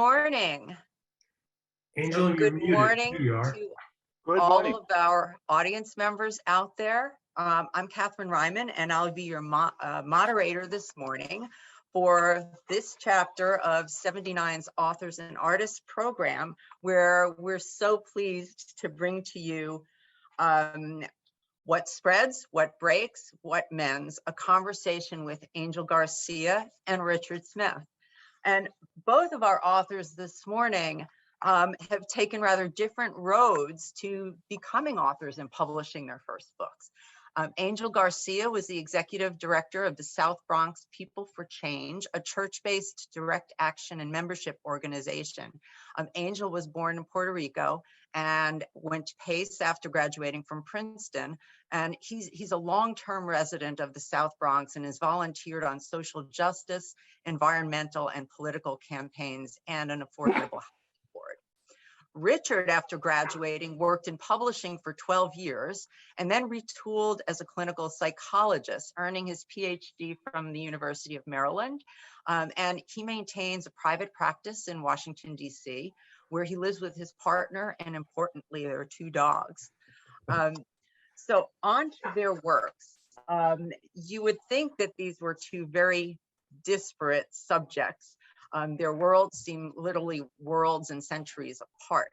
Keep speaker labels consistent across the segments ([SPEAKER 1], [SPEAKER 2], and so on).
[SPEAKER 1] morning.
[SPEAKER 2] Angel, you're
[SPEAKER 1] Good
[SPEAKER 2] muted.
[SPEAKER 1] morning
[SPEAKER 2] Here you are.
[SPEAKER 1] to
[SPEAKER 3] Good
[SPEAKER 1] all
[SPEAKER 3] morning.
[SPEAKER 1] of our audience members out there. I'm Catherine Ryman, and I'll be your moderator this morning for this chapter of 79's Authors and Artists program, where we're so pleased to bring to you What Spreads, What Breaks, What Mends, a conversation with Angel Garcia and Richard Smith. And both of our authors this morning have taken rather different roads to becoming authors and publishing their first books. Angel Garcia was the executive director of the South Bronx People for Change, a church-based direct action and membership organization. Angel was born in Puerto Rico and went to Pace after graduating from Princeton. And he's a long-term resident of the South Bronx and has volunteered on social justice, environmental and political campaigns, and an affordable housing board. Richard, after graduating, worked in publishing for 12 years and then retooled as a clinical psychologist, earning his PhD from the University of Maryland. And he maintains a private practice in Washington, D.C., where he lives with his partner, and importantly, there are 2 dogs. So on to their works. You would think that these were 2 very disparate subjects. Their worlds seem literally worlds and centuries apart.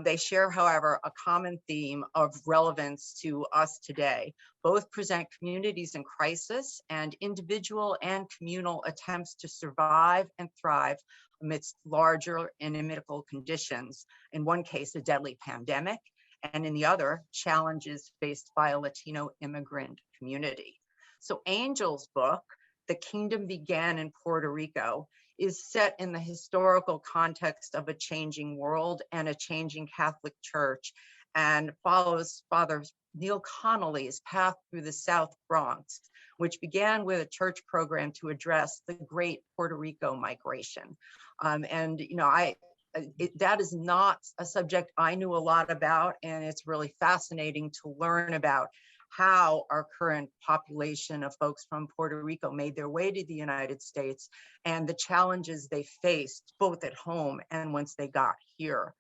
[SPEAKER 1] They share, however, a common theme of relevance to us today. Both present communities in crisis and individual and communal attempts to survive and thrive amidst larger inimical conditions. In one case, a deadly pandemic, and in the other, challenges faced by a Latino immigrant community. So Angel's book, The Kingdom Began in Puerto Rico, is set in the historical context of a changing world and a changing Catholic Church, and follows Father Neil Connolly's path through the South Bronx, which began with a church program to address the great Puerto Rico migration. That is not a subject I knew a lot about, and it's really fascinating to learn about how our current population of folks from Puerto Rico made their way to the United States and the challenges they faced both at home and once they got here.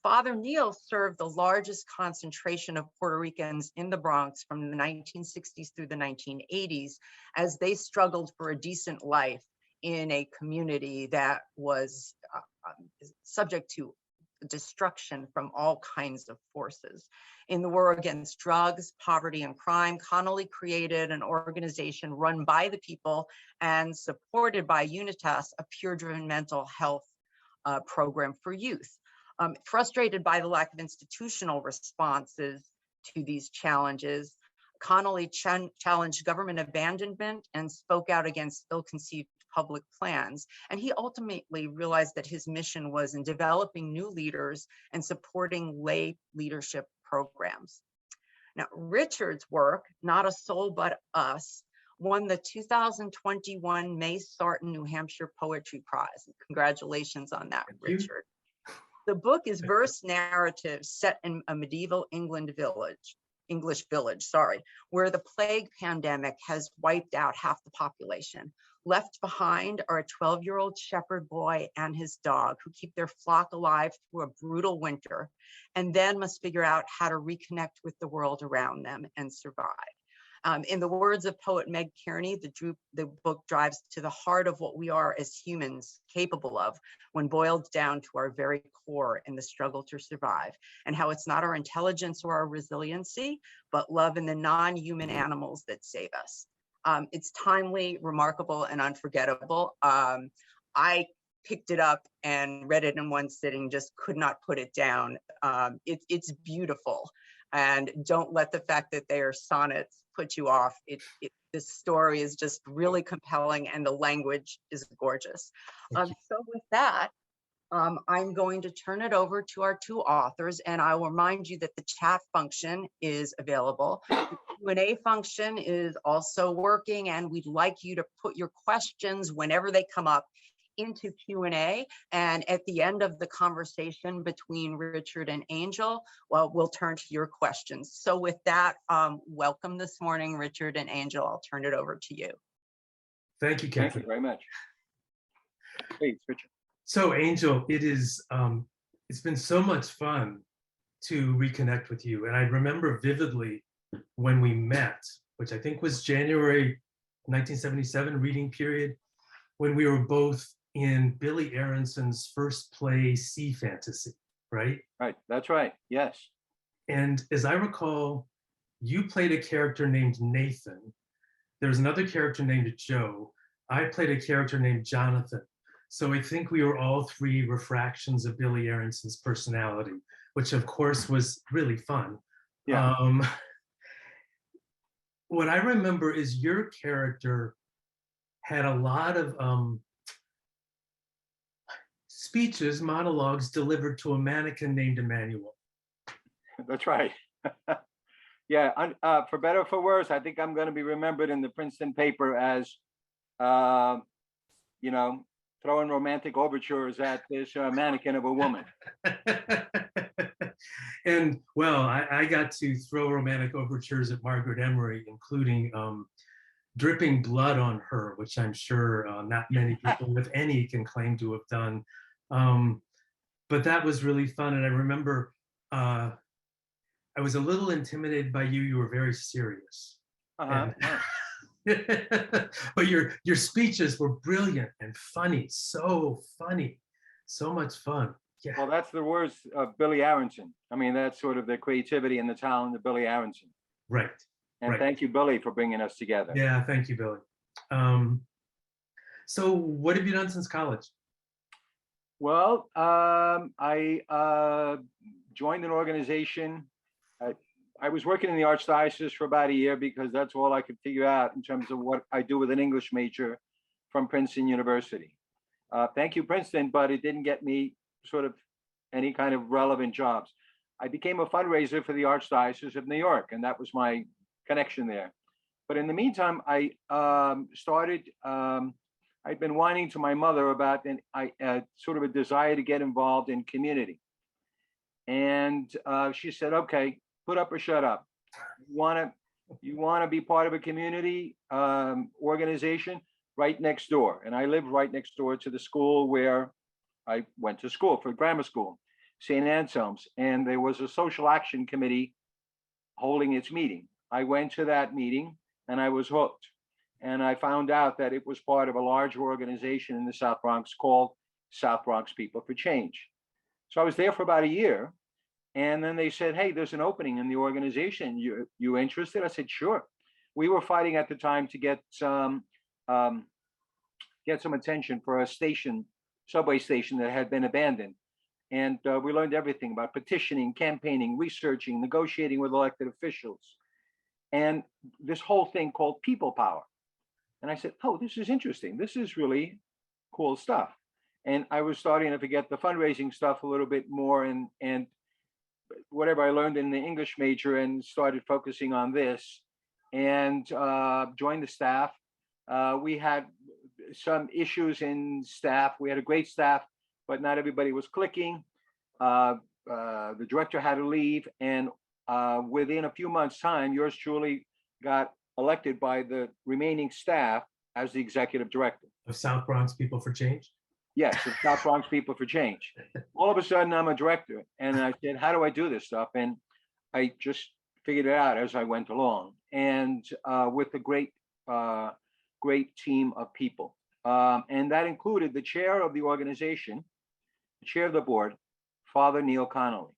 [SPEAKER 1] Father Neil served the largest concentration of Puerto Ricans in the Bronx from the 1960s through the 1980s as they struggled for a decent life in a community that was subject to destruction from all kinds of forces. In the war against drugs, poverty, and crime, Connolly created an organization run by the people and supported by Unitas, a peer-driven mental health program for youth. Frustrated by the lack of institutional responses to these challenges, Connolly challenged government abandonment and spoke out against ill-conceived public plans. And he ultimately realized that his mission was in developing new leaders and supporting lay leadership programs. Now, Richard's work, Not a Soul But Us, won the 2021 May Sarton, New Hampshire Poetry Prize. Congratulations on that, Richard. The book is verse narrative set in a medieval English village, where the plague pandemic has wiped out half the population. Left behind are a 12-year-old shepherd boy and his dog who keep their flock alive through a brutal winter, and then must figure out how to reconnect with the world around them and survive. In the words of poet Meg Kearney, the book drives to the heart of what we are as humans capable of when boiled down to our very core in the struggle to survive, and how it's not our intelligence or our resiliency, but love in the non-human animals that save us. It's timely, remarkable, and unforgettable. I picked it up and read it in one sitting, just could not put it down. It's beautiful, and don't let the fact that they are sonnets put you off. This story is just really compelling, and the language is gorgeous. So with that, I'm going to turn it over to our 2 authors, and I will remind you that the chat function is available. The Q&A function is also working, and we'd like you to put your questions whenever they come up into Q&A, and at the end of the conversation between Richard and Angel, well, we'll turn to your questions. So with that, welcome this morning, Richard and Angel. I'll turn it over to you.
[SPEAKER 2] Thank you, Catherine.
[SPEAKER 3] Thank you very much. Please, Richard.
[SPEAKER 2] So Angel, it's been so much fun to reconnect with you. And I remember vividly when we met, which I think was January 1977 reading period, when we were both in Billy Aronson's first play, Sea Fantasy, right?
[SPEAKER 3] Right, that's right, yes.
[SPEAKER 2] And as I recall, you played a character named Nathan. There was another character named Joe. I played a character named Jonathan. So I think we were all three refractions of Billy Aronson's personality, which of course was really fun.
[SPEAKER 3] Yeah.
[SPEAKER 2] What I remember is your character had a lot of speeches, monologues delivered to a mannequin named Emmanuel.
[SPEAKER 3] That's right. Yeah, for better or for worse, I think I'm going to be remembered in the Princeton paper as, you know, throwing romantic overtures at this mannequin of a woman.
[SPEAKER 2] And well, I got to throw romantic overtures at Margaret Emery, including dripping blood on her, which I'm sure not many people with any can claim to have done. But that was really fun. And I remember I was a little intimidated by you. You were very serious. And, but your speeches were brilliant and funny, so funny, so much fun. Yeah.
[SPEAKER 3] Well, that's the words of Billy Aronson. I mean, that's sort of the creativity and the talent of Billy Aronson.
[SPEAKER 2] Right.
[SPEAKER 3] And
[SPEAKER 2] right.
[SPEAKER 3] Thank you, Billy, for bringing us together.
[SPEAKER 2] Yeah, thank you, Billy. So what have you done since college?
[SPEAKER 3] Well, I joined an organization. I was working in the Archdiocese for about a year because that's all I could figure out in terms of what I do with an English major from Princeton University. Thank you, Princeton, but it didn't get me sort of any kind of relevant jobs. I became a fundraiser for the Archdiocese of New York, and that was my connection there. But in the meantime, I I'd been whining to my mother about sort of a desire to get involved in community. And she said, okay, put up or shut up. You wanna be part of a community organization? Right next door. And I lived right next door to the school where I went to school for grammar school, St. Anselm's. And there was a social action committee holding its meeting. I went to that meeting and I was hooked. And I found out that it was part of a large organization in the South Bronx called South Bronx People for Change. So I was there for about a year. And then they said, hey, there's an opening in the organization. You interested? I said, sure. We were fighting at the time to get some attention for a subway station that had been abandoned. And we learned everything about petitioning, campaigning, researching, negotiating with elected officials, and this whole thing called people power. And I said, oh, this is interesting. This is really cool stuff. And I was starting to forget the fundraising stuff a little bit more and whatever I learned in the English major, and started focusing on this and joined the staff. We had some issues in staff. We had a great staff, but not everybody was clicking. The director had to leave, and within a few months' time, yours truly got elected by the remaining staff as the executive director
[SPEAKER 2] of South Bronx People for Change.
[SPEAKER 3] Yes, of South Bronx People for Change. All of a sudden, I'm a director, and I said, how do I do this stuff? And I just figured it out as I went along, and with a great team of people. And that included the chair of the organization, the chair of the board, Father Neil Connolly.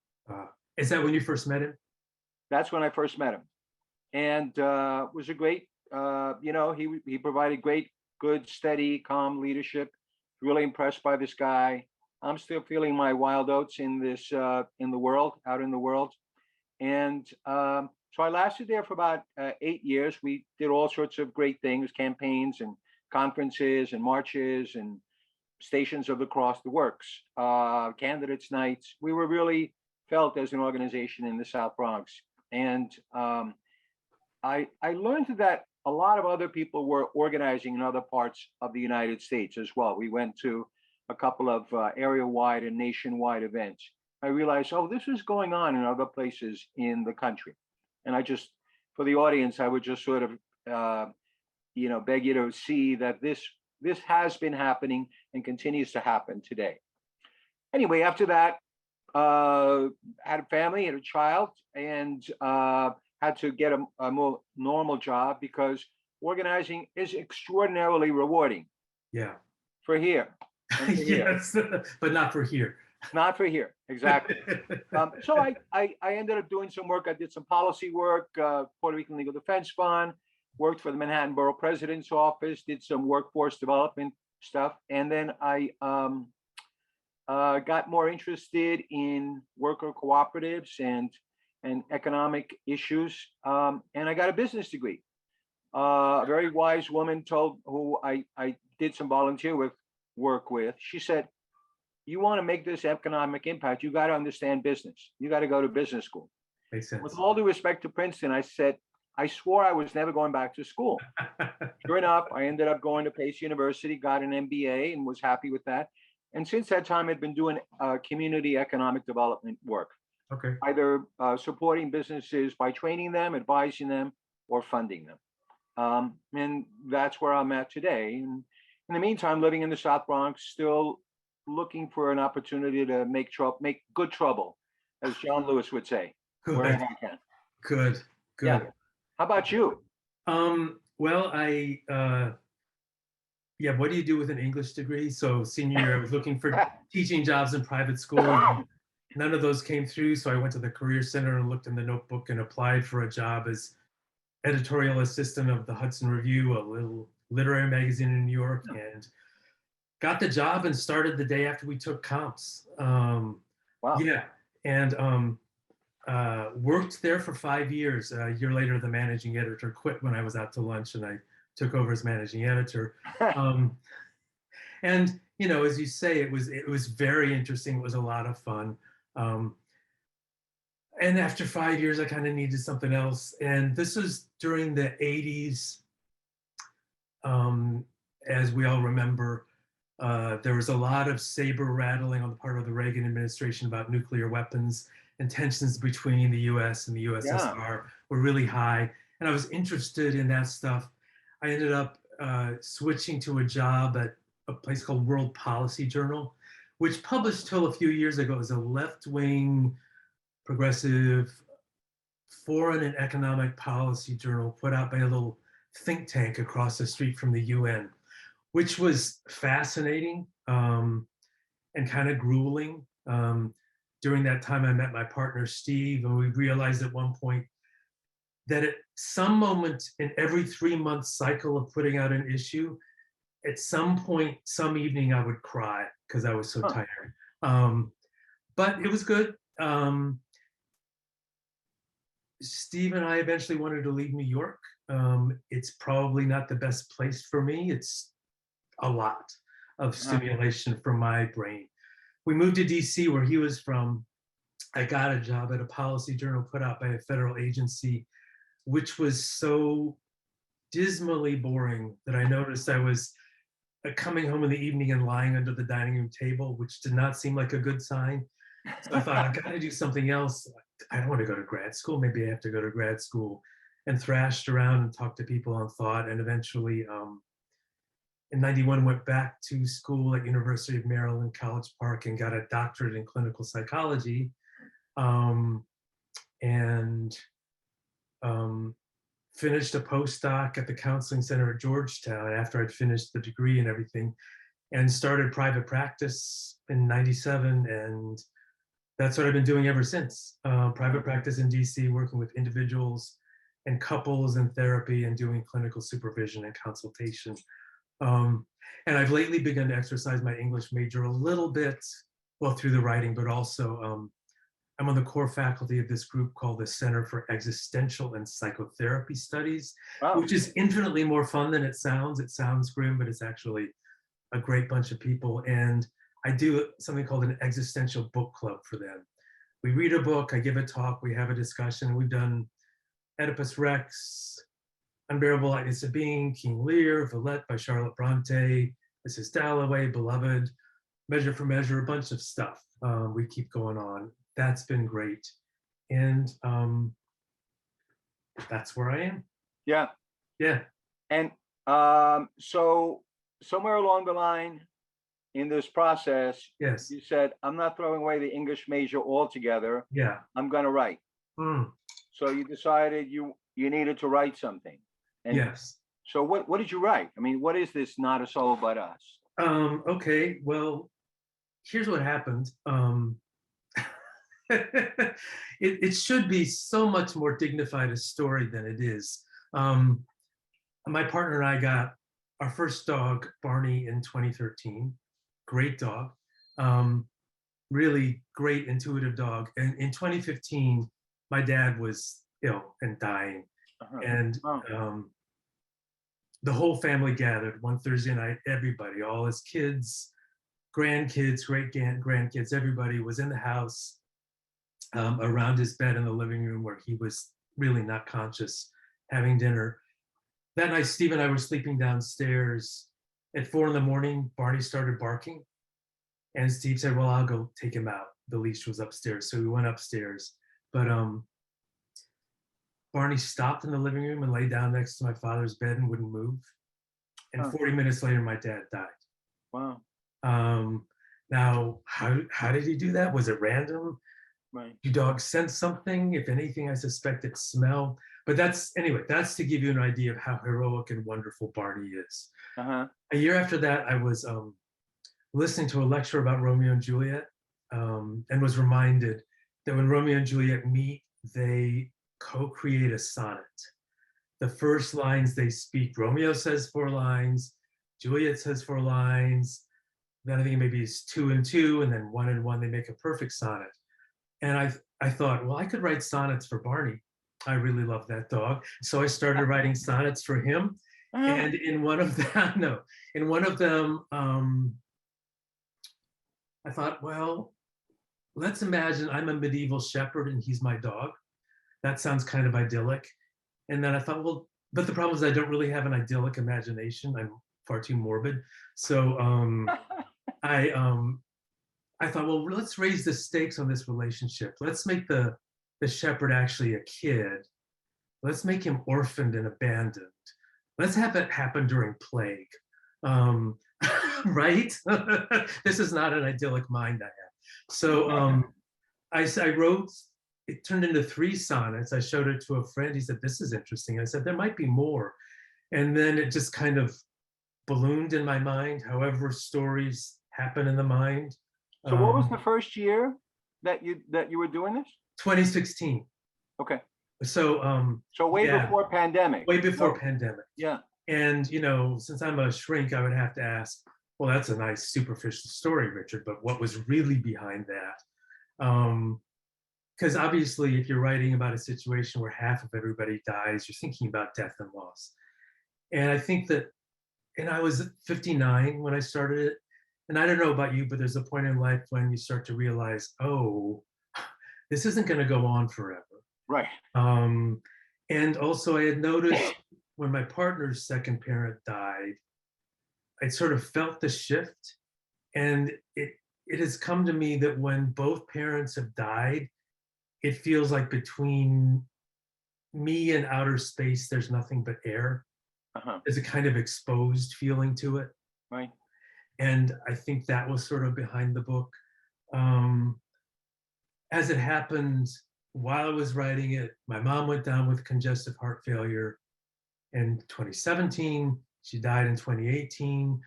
[SPEAKER 2] Is that when you first met him?
[SPEAKER 3] That's when I first met him. And was a great, he provided great, good, steady, calm leadership. Really impressed by this guy. I'm still feeling my wild oats in this, out in the world. And so I lasted there for about 8 years. We did all sorts of great things, campaigns and conferences and marches and stations of the cross, the works, candidates nights. We were really felt as an organization in the South Bronx. And I learned that a lot of other people were organizing in other parts of the United States as well. We went to a couple of area-wide and nationwide events. I realized, oh, this is going on in other places in the country. And I just, for the audience, I would just sort of, beg you to see that this has been happening, and continues to happen today. Anyway, after that, had a family, had a child, and had to get a more normal job because organizing is extraordinarily rewarding.
[SPEAKER 2] Yeah.
[SPEAKER 3] For here. And for here.
[SPEAKER 2] Yes, but not for here.
[SPEAKER 3] Not for here, exactly. So I ended up doing some work. I did some policy work, Puerto Rican Legal Defense Fund, worked for the Manhattan Borough President's Office, did some workforce development stuff. And then I got more interested in worker cooperatives and economic issues. And I got a business degree. A very wise woman who I did some volunteer work with, she said, you want to make this economic impact, you got to understand business. You got to go to business school.
[SPEAKER 2] Makes sense.
[SPEAKER 3] With all due respect to Princeton, I said, I swore I was never going back to school. Sure enough, I ended up going to Pace University, got an MBA, and was happy with that. And since that time, I've been doing community economic development work.
[SPEAKER 2] Okay.
[SPEAKER 3] Either supporting businesses by training them, advising them, or funding them. And that's where I'm at today. And in the meantime, living in the South Bronx, still looking for an opportunity to make good trouble, as John Lewis would say, wherever I can.
[SPEAKER 2] Good.
[SPEAKER 3] Yeah. How about you?
[SPEAKER 2] Well, what do you do with an English degree? So senior year, I was looking for teaching jobs in private school. None of those came through. So I went to the Career Center and looked in the notebook and applied for a job as editorial assistant of the Hudson Review, a little literary magazine in New York, and got the job and started the day after we took comps.
[SPEAKER 3] Wow.
[SPEAKER 2] Yeah, and worked there for 5 years. A year later, the managing editor quit when I was out to lunch, and I took over as managing editor. And you know, as you say, it was very interesting. It was a lot of fun. And after 5 years, I kind of needed something else. And this was during the 80s. As we all remember, there was a lot of saber rattling on the part of the Reagan administration about nuclear weapons, and tensions between the US and the USSR were really high. And I was interested in that stuff. I ended up switching to a job at a place called World Policy Journal, which published till a few years ago as a left-wing, progressive, foreign and economic policy journal put out by a little think tank across the street from the UN, which was fascinating and kind of grueling. During that time, I met my partner, Steve, and we realized at one point that at some moment in every 3-month cycle of putting out an issue, at some point, some evening, I would cry because I was so tired. But it was good. Steve and I eventually wanted to leave New York. It's probably not the best place for me. It's a lot of stimulation for my brain. We moved to DC, where he was from. I got a job at a policy journal put out by a federal agency, which was so dismally boring that I noticed I was coming home in the evening and lying under the dining room table, which did not seem like a good sign. So I thought, I got to do something else. I don't want to go to grad school. Maybe I have to go to grad school. And thrashed around and talked to people on thought, and eventually in 91 went back to school at University of Maryland, College Park, and got a doctorate in clinical psychology, and finished a postdoc at the Counseling Center at Georgetown after I'd finished the degree and everything, and started private practice in 97, and that's what I've been doing ever since. Private practice in DC, working with individuals and couples in therapy, and doing clinical supervision and consultation. And I've lately begun to exercise my English major a little bit, well, through the writing, but also I'm on the core faculty of this group called the Center for Existential and Psychotherapy Studies, which is infinitely more fun than it sounds. It sounds grim, but it's actually a great bunch of people. And I do something called an existential book club for them. We read a book, I give a talk, we have a discussion. We've done Oedipus Rex, Unbearable Lightness of Being, King Lear, Villette by Charlotte Bronte, Mrs. Dalloway, Beloved, Measure for Measure, a bunch of stuff. We keep going on. That's been great. And that's where I am.
[SPEAKER 3] Yeah.
[SPEAKER 2] Yeah.
[SPEAKER 3] And so somewhere along the line in this process,
[SPEAKER 2] Yes.
[SPEAKER 3] you said, I'm not throwing away the English major altogether.
[SPEAKER 2] Yeah.
[SPEAKER 3] I'm going to write.
[SPEAKER 2] Mm.
[SPEAKER 3] So you decided you needed to write something. And
[SPEAKER 2] Yes.
[SPEAKER 3] so what did you write? I mean, what is this Not a Soul But Us?
[SPEAKER 2] Okay. Well, here's what happened. It should be so much more dignified a story than it is. My partner and I got our first dog, Barney, in 2013. Great dog. Really great, intuitive dog. And in 2015, my dad was ill and dying.
[SPEAKER 3] Uh-huh.
[SPEAKER 2] And
[SPEAKER 3] Oh.
[SPEAKER 2] the whole family gathered one Thursday night, everybody, all his kids, grandkids, great grandkids, everybody was in the house around his bed in the living room where he was really not conscious, having dinner. That night, Steve and I were sleeping downstairs. At 4 a.m, Barney started barking. And Steve said, well, I'll go take him out. The leash was upstairs. So we went upstairs. But Barney stopped in the living room and lay down next to my father's bed and wouldn't move. And 40 minutes later, my dad died.
[SPEAKER 3] Wow.
[SPEAKER 2] Now, how did he do that? Was it random?
[SPEAKER 3] Right.
[SPEAKER 2] Do dogs sense something? If anything, I suspect it's smell. But that's to give you an idea of how heroic and wonderful Barney is.
[SPEAKER 3] Uh-huh.
[SPEAKER 2] A year after that, I was listening to a lecture about Romeo and Juliet and was reminded that when Romeo and Juliet meet, they co-create a sonnet. The first lines they speak, Romeo says 4 lines, Juliet says 4 lines, then I think maybe it's 2 and 2, and then 1 and 1, they make a perfect sonnet. And I thought, well, I could write sonnets for Barney. I really love that dog. So I started writing sonnets for him. And in one of them, I thought, well, let's imagine I'm a medieval shepherd and he's my dog. That sounds kind of idyllic. And then I thought, well, but the problem is I don't really have an idyllic imagination. I'm far too morbid. So I thought, well, let's raise the stakes on this relationship. Let's make the shepherd actually a kid. Let's make him orphaned and abandoned. Let's have it happen during plague. Right? This is not an idyllic mind I have. So I wrote, it turned into 3 sonnets. I showed it to a friend. He said, this is interesting. I said, there might be more. And then it just kind of ballooned in my mind, however stories happen in the mind.
[SPEAKER 3] So what was the first year that you were doing this?
[SPEAKER 2] 2016.
[SPEAKER 3] Okay.
[SPEAKER 2] So
[SPEAKER 3] way before pandemic.
[SPEAKER 2] Way before pandemic.
[SPEAKER 3] Yeah.
[SPEAKER 2] And since I'm a shrink, I would have to ask, well, that's a nice superficial story, Richard, but what was really behind that? Because obviously, if you're writing about a situation where half of everybody dies, you're thinking about death and loss. And I think that, and I was 59 when I started it. And I don't know about you, but there's a point in life when you start to realize, oh, this isn't going to go on forever.
[SPEAKER 3] Right.
[SPEAKER 2] And also I had noticed when my partner's second parent died, I sort of felt the shift. And it has come to me that when both parents have died, it feels like between me and outer space, there's nothing but air.
[SPEAKER 3] Uh-huh.
[SPEAKER 2] There's a kind of exposed feeling to it.
[SPEAKER 3] Right.
[SPEAKER 2] And I think that was sort of behind the book. As it happened, while I was writing it, my mom went down with congestive heart failure in 2017. She died in 2018.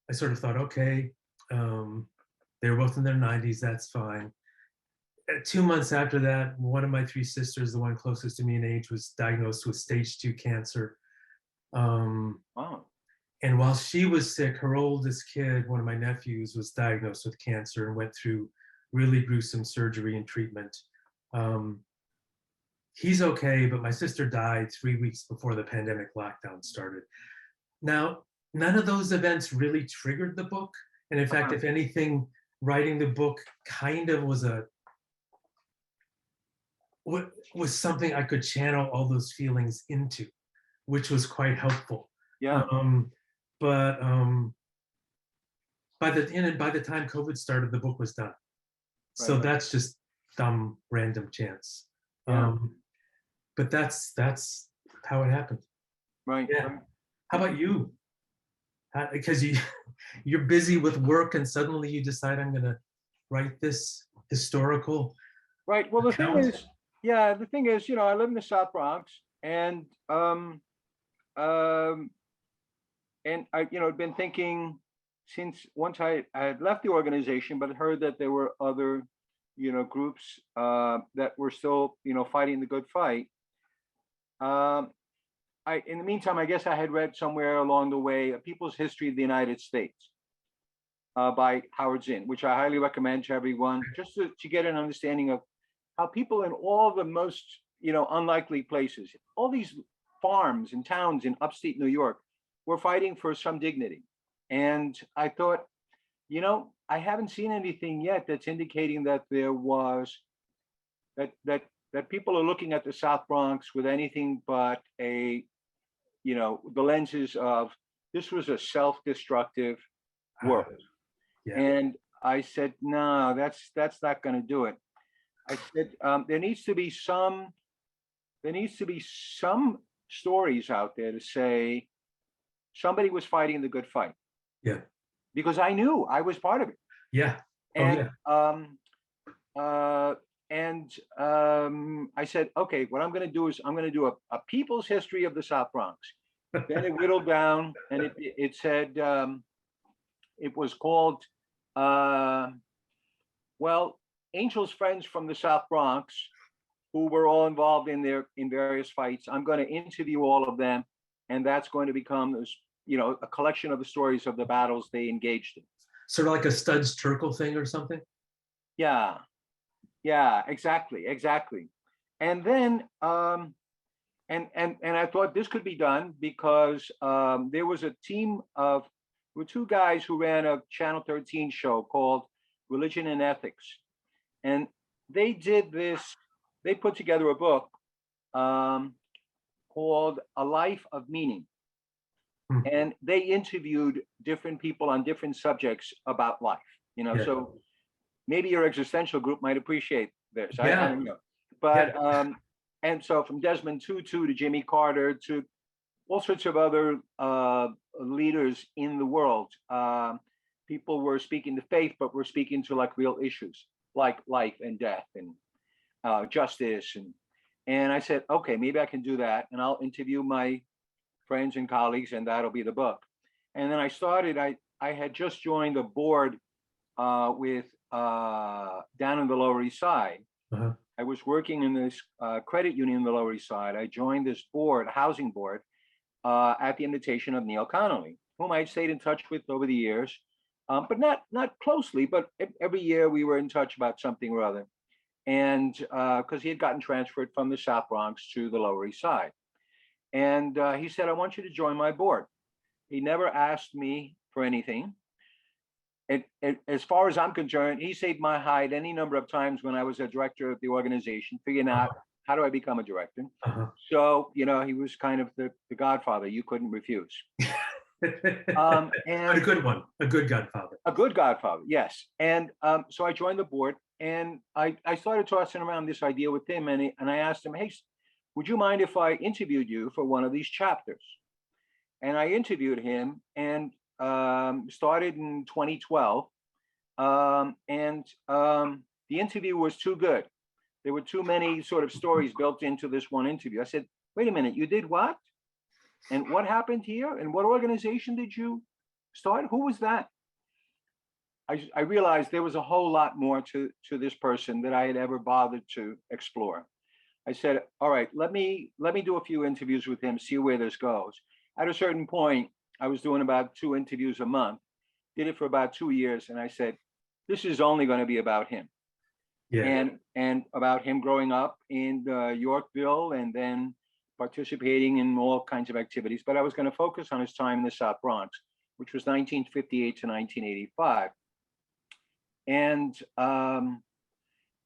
[SPEAKER 2] I sort of thought, okay, they were both in their 90s, that's fine. 2 months after that, one of my 3 sisters, the one closest to me in age, was diagnosed with stage 2 cancer.
[SPEAKER 3] Wow.
[SPEAKER 2] And while she was sick, her oldest kid, one of my nephews, was diagnosed with cancer and went through really gruesome surgery and treatment. He's okay, but my sister died 3 weeks before the pandemic lockdown started. Now, none of those events really triggered the book. And in fact, if anything, writing the book kind of was something I could channel all those feelings into, which was quite helpful.
[SPEAKER 3] Yeah.
[SPEAKER 2] But by the time COVID started, the book was done. So
[SPEAKER 3] Right.
[SPEAKER 2] that's just dumb, random chance.
[SPEAKER 3] Yeah.
[SPEAKER 2] But that's how it happened.
[SPEAKER 3] Right.
[SPEAKER 2] Yeah.
[SPEAKER 3] Right.
[SPEAKER 2] How about you? Because you're busy with work and suddenly you decide I'm going to write this historical
[SPEAKER 3] Right. Well, the thing
[SPEAKER 2] account.
[SPEAKER 3] is, yeah, the thing is, I live in the South Bronx, and um, I, had been thinking since once I had left the organization, but heard that there were other, groups that were still, fighting the good fight. Um, in the meantime, I guess I had read somewhere along the way A People's History of the United States by Howard Zinn, which I highly recommend to everyone, just to get an understanding of how people in all the most, unlikely places, all these farms and towns in upstate New York were fighting for some dignity. And I thought, I haven't seen anything yet that's indicating that there was that people are looking at the South Bronx with anything but the lenses of this was a self-destructive world.
[SPEAKER 2] Yeah.
[SPEAKER 3] And I said, no, that's not going to do it. I said, there needs to be some stories out there to say somebody was fighting the good fight.
[SPEAKER 2] Yeah.
[SPEAKER 3] Because I knew I was part of it.
[SPEAKER 2] Yeah.
[SPEAKER 3] And I said, okay, what I'm going to do is I'm going to do a people's history of the South Bronx. Then it whittled down, and it said it was called Angel's Friends from the South Bronx, who were all involved in various fights. I'm going to interview all of them, and that's going to become a collection of the stories of the battles they engaged in.
[SPEAKER 2] Sort of like a Studs Terkel thing or something.
[SPEAKER 3] Yeah, exactly. And then and I thought this could be done because there was a team of two guys who ran a Channel 13 show called Religion and Ethics, and they did this. They put together a book called A Life of Meaning. And they interviewed different people on different subjects about life, so maybe your existential group might appreciate this. I don't know. But and so from Desmond Tutu to Jimmy Carter to all sorts of other leaders in the world, people were speaking to faith, but were speaking to like real issues like life and death and justice. And I said, okay, maybe I can do that. And I'll interview my friends and colleagues, and that'll be the book. And then I had just joined a board with down in the Lower East Side.
[SPEAKER 2] Uh-huh.
[SPEAKER 3] I was working in this credit union in the Lower East Side. I joined this board, housing board, at the invitation of Neil Connolly, whom I stayed in touch with over the years, but not closely, but every year we were in touch about something or other. And because he had gotten transferred from the South Bronx to the Lower East Side. And he said, I want you to join my board. He never asked me for anything. As far as I'm concerned, he saved my hide any number of times when I was a director of the organization, figuring out how do I become a director. So, he was kind of the godfather you couldn't refuse.
[SPEAKER 2] And a good one, a good godfather.
[SPEAKER 3] A good godfather, yes. And so I joined the board, and I started tossing around this idea with him, and I asked him, hey, would you mind if I interviewed you for one of these chapters? And I interviewed him, and started in 2012. And the interview was too good. There were too many sort of stories built into this one interview. I said, wait a minute, you did what? And what happened here? And what organization did you start? Who was that? I realized there was a whole lot more to this person that I had ever bothered to explore. I said, all right, let me do a few interviews with him, see where this goes. At a certain point, I was doing about 2 interviews a month, did it for about 2 years. And I said, this is only going to be about him. Yeah. And about him growing up in Yorkville and then participating in all kinds of activities. But I was going to focus on his time in the South Bronx, which was 1958 to 1985. And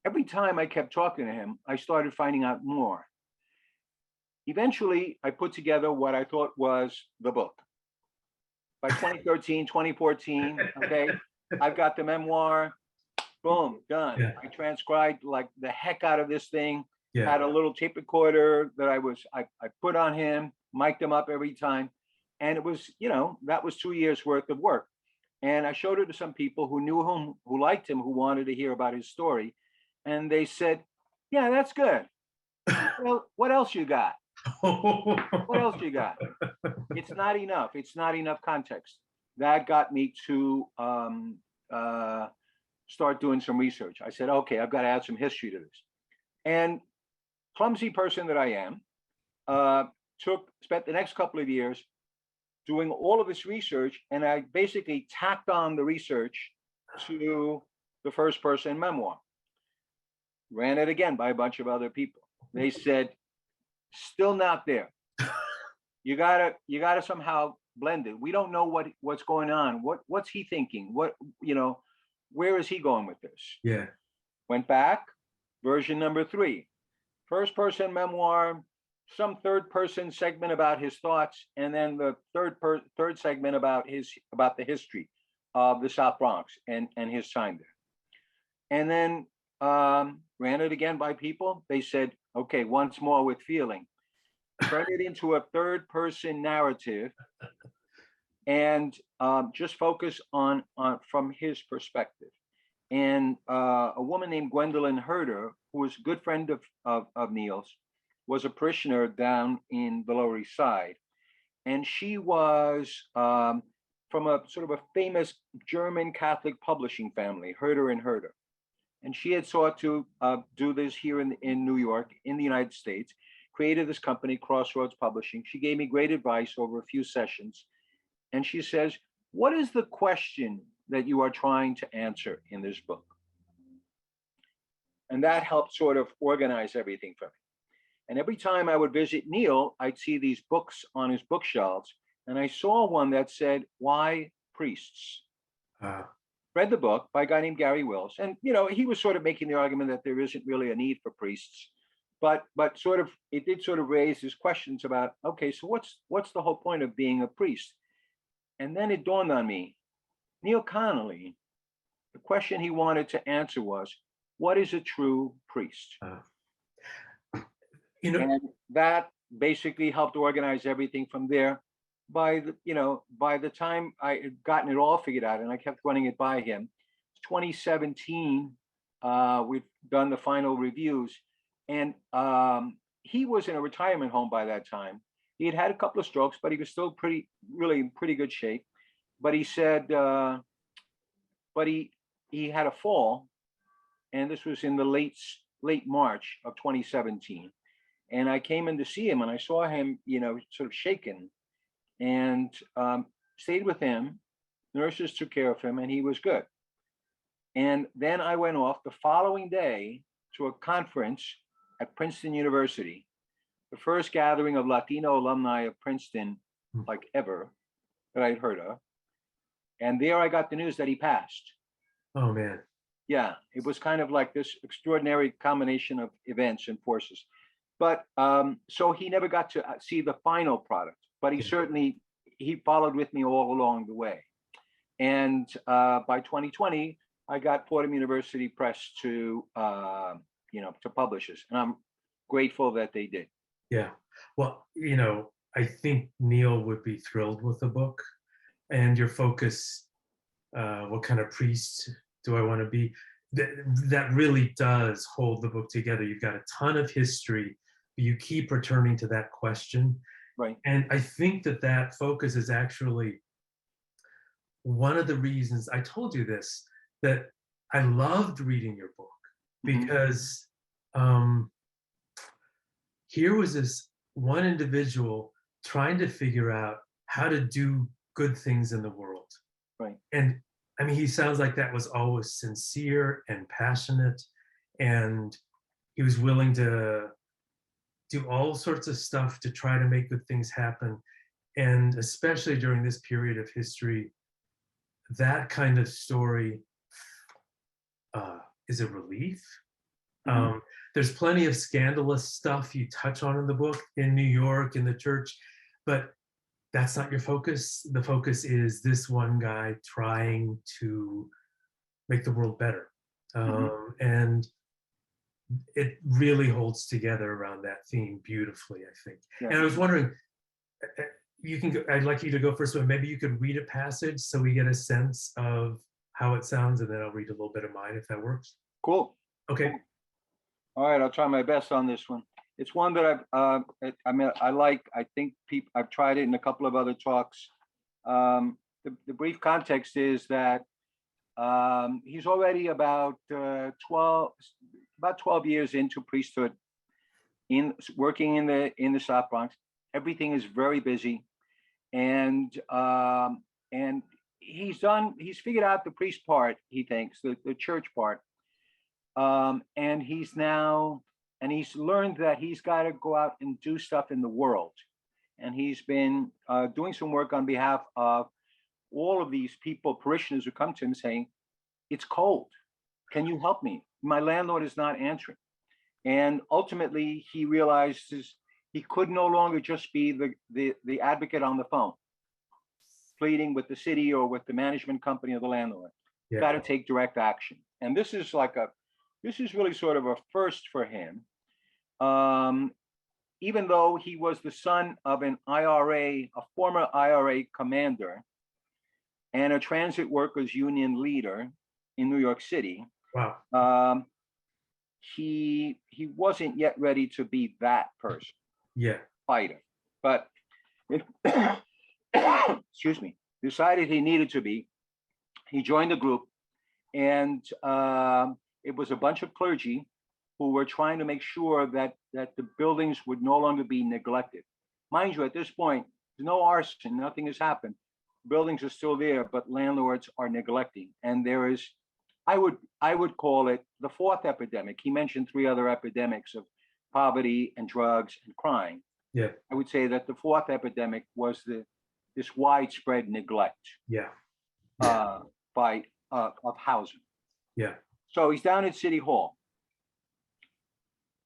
[SPEAKER 3] every time I kept talking to him, I started finding out more. Eventually, I put together what I thought was the book. By 2013, 2014, okay, I've got the memoir, boom, done. Yeah. I transcribed like the heck out of this thing. Yeah. Had a little tape recorder that I put on him, mic'd him up every time. And it was, that was 2 years worth of work. And I showed it to some people who knew him, who liked him, who wanted to hear about his story. And they said, yeah, that's good. Well, what else you got? What else you got? It's not enough. It's not enough context. That got me to start doing some research. I said, okay, I've got to add some history to this. And clumsy person that I am, spent the next couple of years doing all of this research, and I basically tacked on the research to the first person memoir. Ran it again by a bunch of other people. They said, still not there. You gotta somehow blend it. We don't know what's going on. What's he thinking? Where is he going with this?
[SPEAKER 2] Yeah.
[SPEAKER 3] Went back, version number 3. First person memoir, some third person segment about his thoughts, and then the third segment about the history of the South Bronx and his time there. And then ran it again by people. They said, okay, once more with feeling. Turn it into a third person narrative and just focus on from his perspective. And a woman named Gwendolyn Herder, who was a good friend of Neil's, was a parishioner down in the Lower East Side. And she was from a sort of a famous German Catholic publishing family, Herder and Herder. And she had sought to do this here in New York, in the United States, created this company, Crossroads Publishing. She gave me great advice over a few sessions. And she says, what is the question that you are trying to answer in this book? And that helped sort of organize everything for me. And every time I would visit Neil, I'd see these books on his bookshelves. And I saw one that said, why priests? Read the book by a guy named Gary Wills. And, he was sort of making the argument that there isn't really a need for priests. But sort of, it did sort of raise these questions about, okay, so what's the whole point of being a priest? And then it dawned on me, Neil Connolly, the question he wanted to answer was, what is a true priest? And that basically helped organize everything from there. By the time I had gotten it all figured out, and I kept running it by him, 2017, we've done the final reviews, and he was in a retirement home by that time. He had had a couple of strokes, but he was still really in pretty good shape. But he said, but he had a fall, and this was in the late March of 2017. And I came in to see him, and I saw him, sort of shaken, and stayed with him. Nurses took care of him, and he was good. And then I went off the following day to a conference at Princeton University, the first gathering of Latino alumni of Princeton, like ever, that I'd heard of. And there I got the news that he passed.
[SPEAKER 2] Oh, man.
[SPEAKER 3] Yeah, it was kind of like this extraordinary combination of events and forces. But so he never got to see the final product, but he followed with me all along the way. And by 2020, I got Fordham University Press to publish this, and I'm grateful that they did.
[SPEAKER 2] Yeah. Well, I think Neil would be thrilled with the book, and your focus, what kind of priest do I want to be? That really does hold the book together. You've got a ton of history, but you keep returning to that question.
[SPEAKER 3] Right.
[SPEAKER 2] And I think that focus is actually one of the reasons I told you this, that I loved reading your book, because here was this one individual trying to figure out how to do good things in the world.
[SPEAKER 3] Right.
[SPEAKER 2] And I mean, he sounds like that was always sincere and passionate, and he was willing to do all sorts of stuff to try to make good things happen. And especially during this period of history, that kind of story is a relief. There's plenty of scandalous stuff you touch on in the book, in New York, in the church, but that's not your focus. The focus is this one guy trying to make the world better. And it really holds together around that theme beautifully, I think. Yeah. And I was wondering, you can go, I'd like you to go first, but maybe you could read a passage so we get a sense of how it sounds, and then I'll read a little bit of mine if that works.
[SPEAKER 3] Cool.
[SPEAKER 2] Okay.
[SPEAKER 3] All right, I'll try my best on this one. It's one that I mean, I like. I think people. I've tried it in a couple of other talks. The brief context is that he's already about 12 years into priesthood, working in the South Bronx. Everything is very busy, and he's figured out the priest part. He thinks the church part, and he's learned that he's got to go out and do stuff in the world, and he's been doing some work on behalf of all of these people, parishioners who come to him saying, "It's cold. Can you help me? My landlord is not answering." And ultimately, he realizes he could no longer just be the advocate on the phone, pleading with the city or with the management company of the landlord.
[SPEAKER 2] Yeah.
[SPEAKER 3] Got to take direct action. And this is really sort of a first for him. Even though he was the son of a former IRA commander and a transit workers union leader in New York City,
[SPEAKER 2] Wow.
[SPEAKER 3] he wasn't yet ready to be that person.
[SPEAKER 2] Yeah.
[SPEAKER 3] Fighter, but excuse me, decided he needed to be. He joined the group, and it was a bunch of clergy who were trying to make sure that the buildings would no longer be neglected. Mind you, at this point, there's no arson, nothing has happened. Buildings are still there, but landlords are neglecting, and there is, I would call it the fourth epidemic. He mentioned 3 other epidemics of poverty and drugs and crime.
[SPEAKER 2] Yeah.
[SPEAKER 3] I would say that the fourth epidemic was this widespread neglect.
[SPEAKER 2] Yeah.
[SPEAKER 3] Of housing.
[SPEAKER 2] Yeah.
[SPEAKER 3] So he's down at City Hall.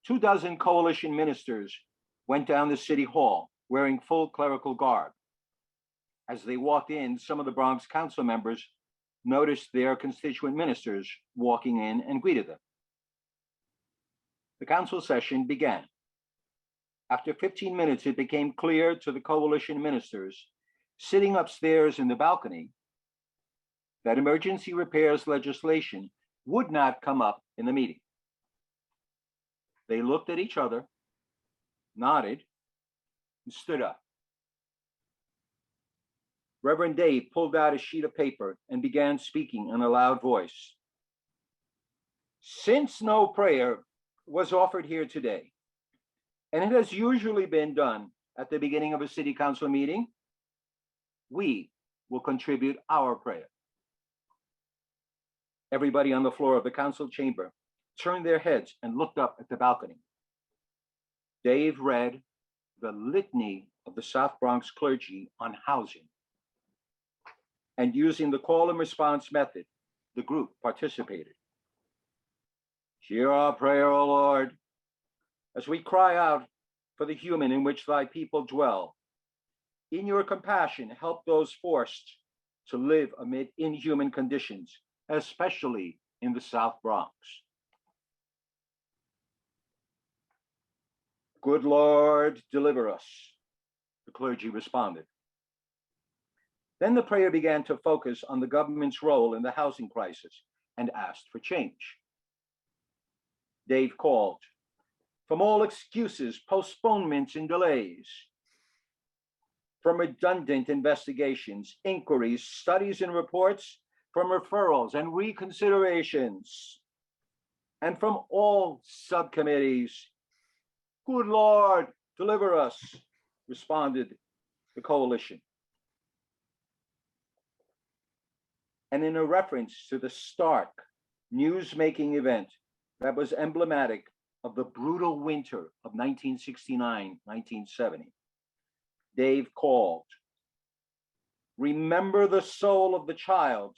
[SPEAKER 3] 24 coalition ministers went down to City Hall wearing full clerical garb. As they walked in, some of the Bronx council members noticed their constituent ministers walking in and greeted them. The council session began. After 15 minutes, it became clear to the coalition ministers sitting upstairs in the balcony that emergency repairs legislation would not come up in the meeting. They looked at each other, nodded, and stood up. Reverend Dave pulled out a sheet of paper and began speaking in a loud voice. Since no prayer was offered here today, and it has usually been done at the beginning of a city council meeting, we will contribute our prayer. Everybody on the floor of the council chamber turned their heads and looked up at the balcony. Dave read the litany of the South Bronx clergy on housing. And using the call and response method, the group participated. Hear our prayer, O Lord, as we cry out for the human in which thy people dwell. In your compassion, help those forced to live amid inhuman conditions, especially in the South Bronx. Good Lord, deliver us, the clergy responded. Then the prayer began to focus on the government's role in the housing crisis and asked for change. Dave called from all excuses, postponements, and delays, from redundant investigations, inquiries, studies, and reports, from referrals and reconsiderations, and from all subcommittees. Good Lord, deliver us, responded the coalition. And in a reference to the stark news-making event that was emblematic of the brutal winter of 1969-1970, Dave called, remember the soul of the child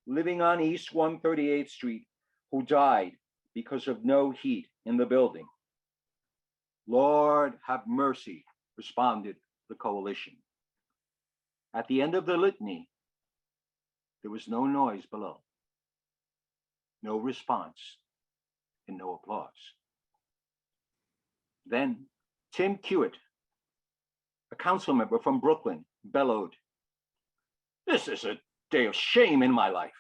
[SPEAKER 3] living on East 138th Street who died because of no heat in the building. Lord, have mercy, responded the coalition. At the end of the litany, there was no noise below, no response, and no applause. Then Tim Hewitt, a council member from Brooklyn bellowed, "This is a day of shame in my life.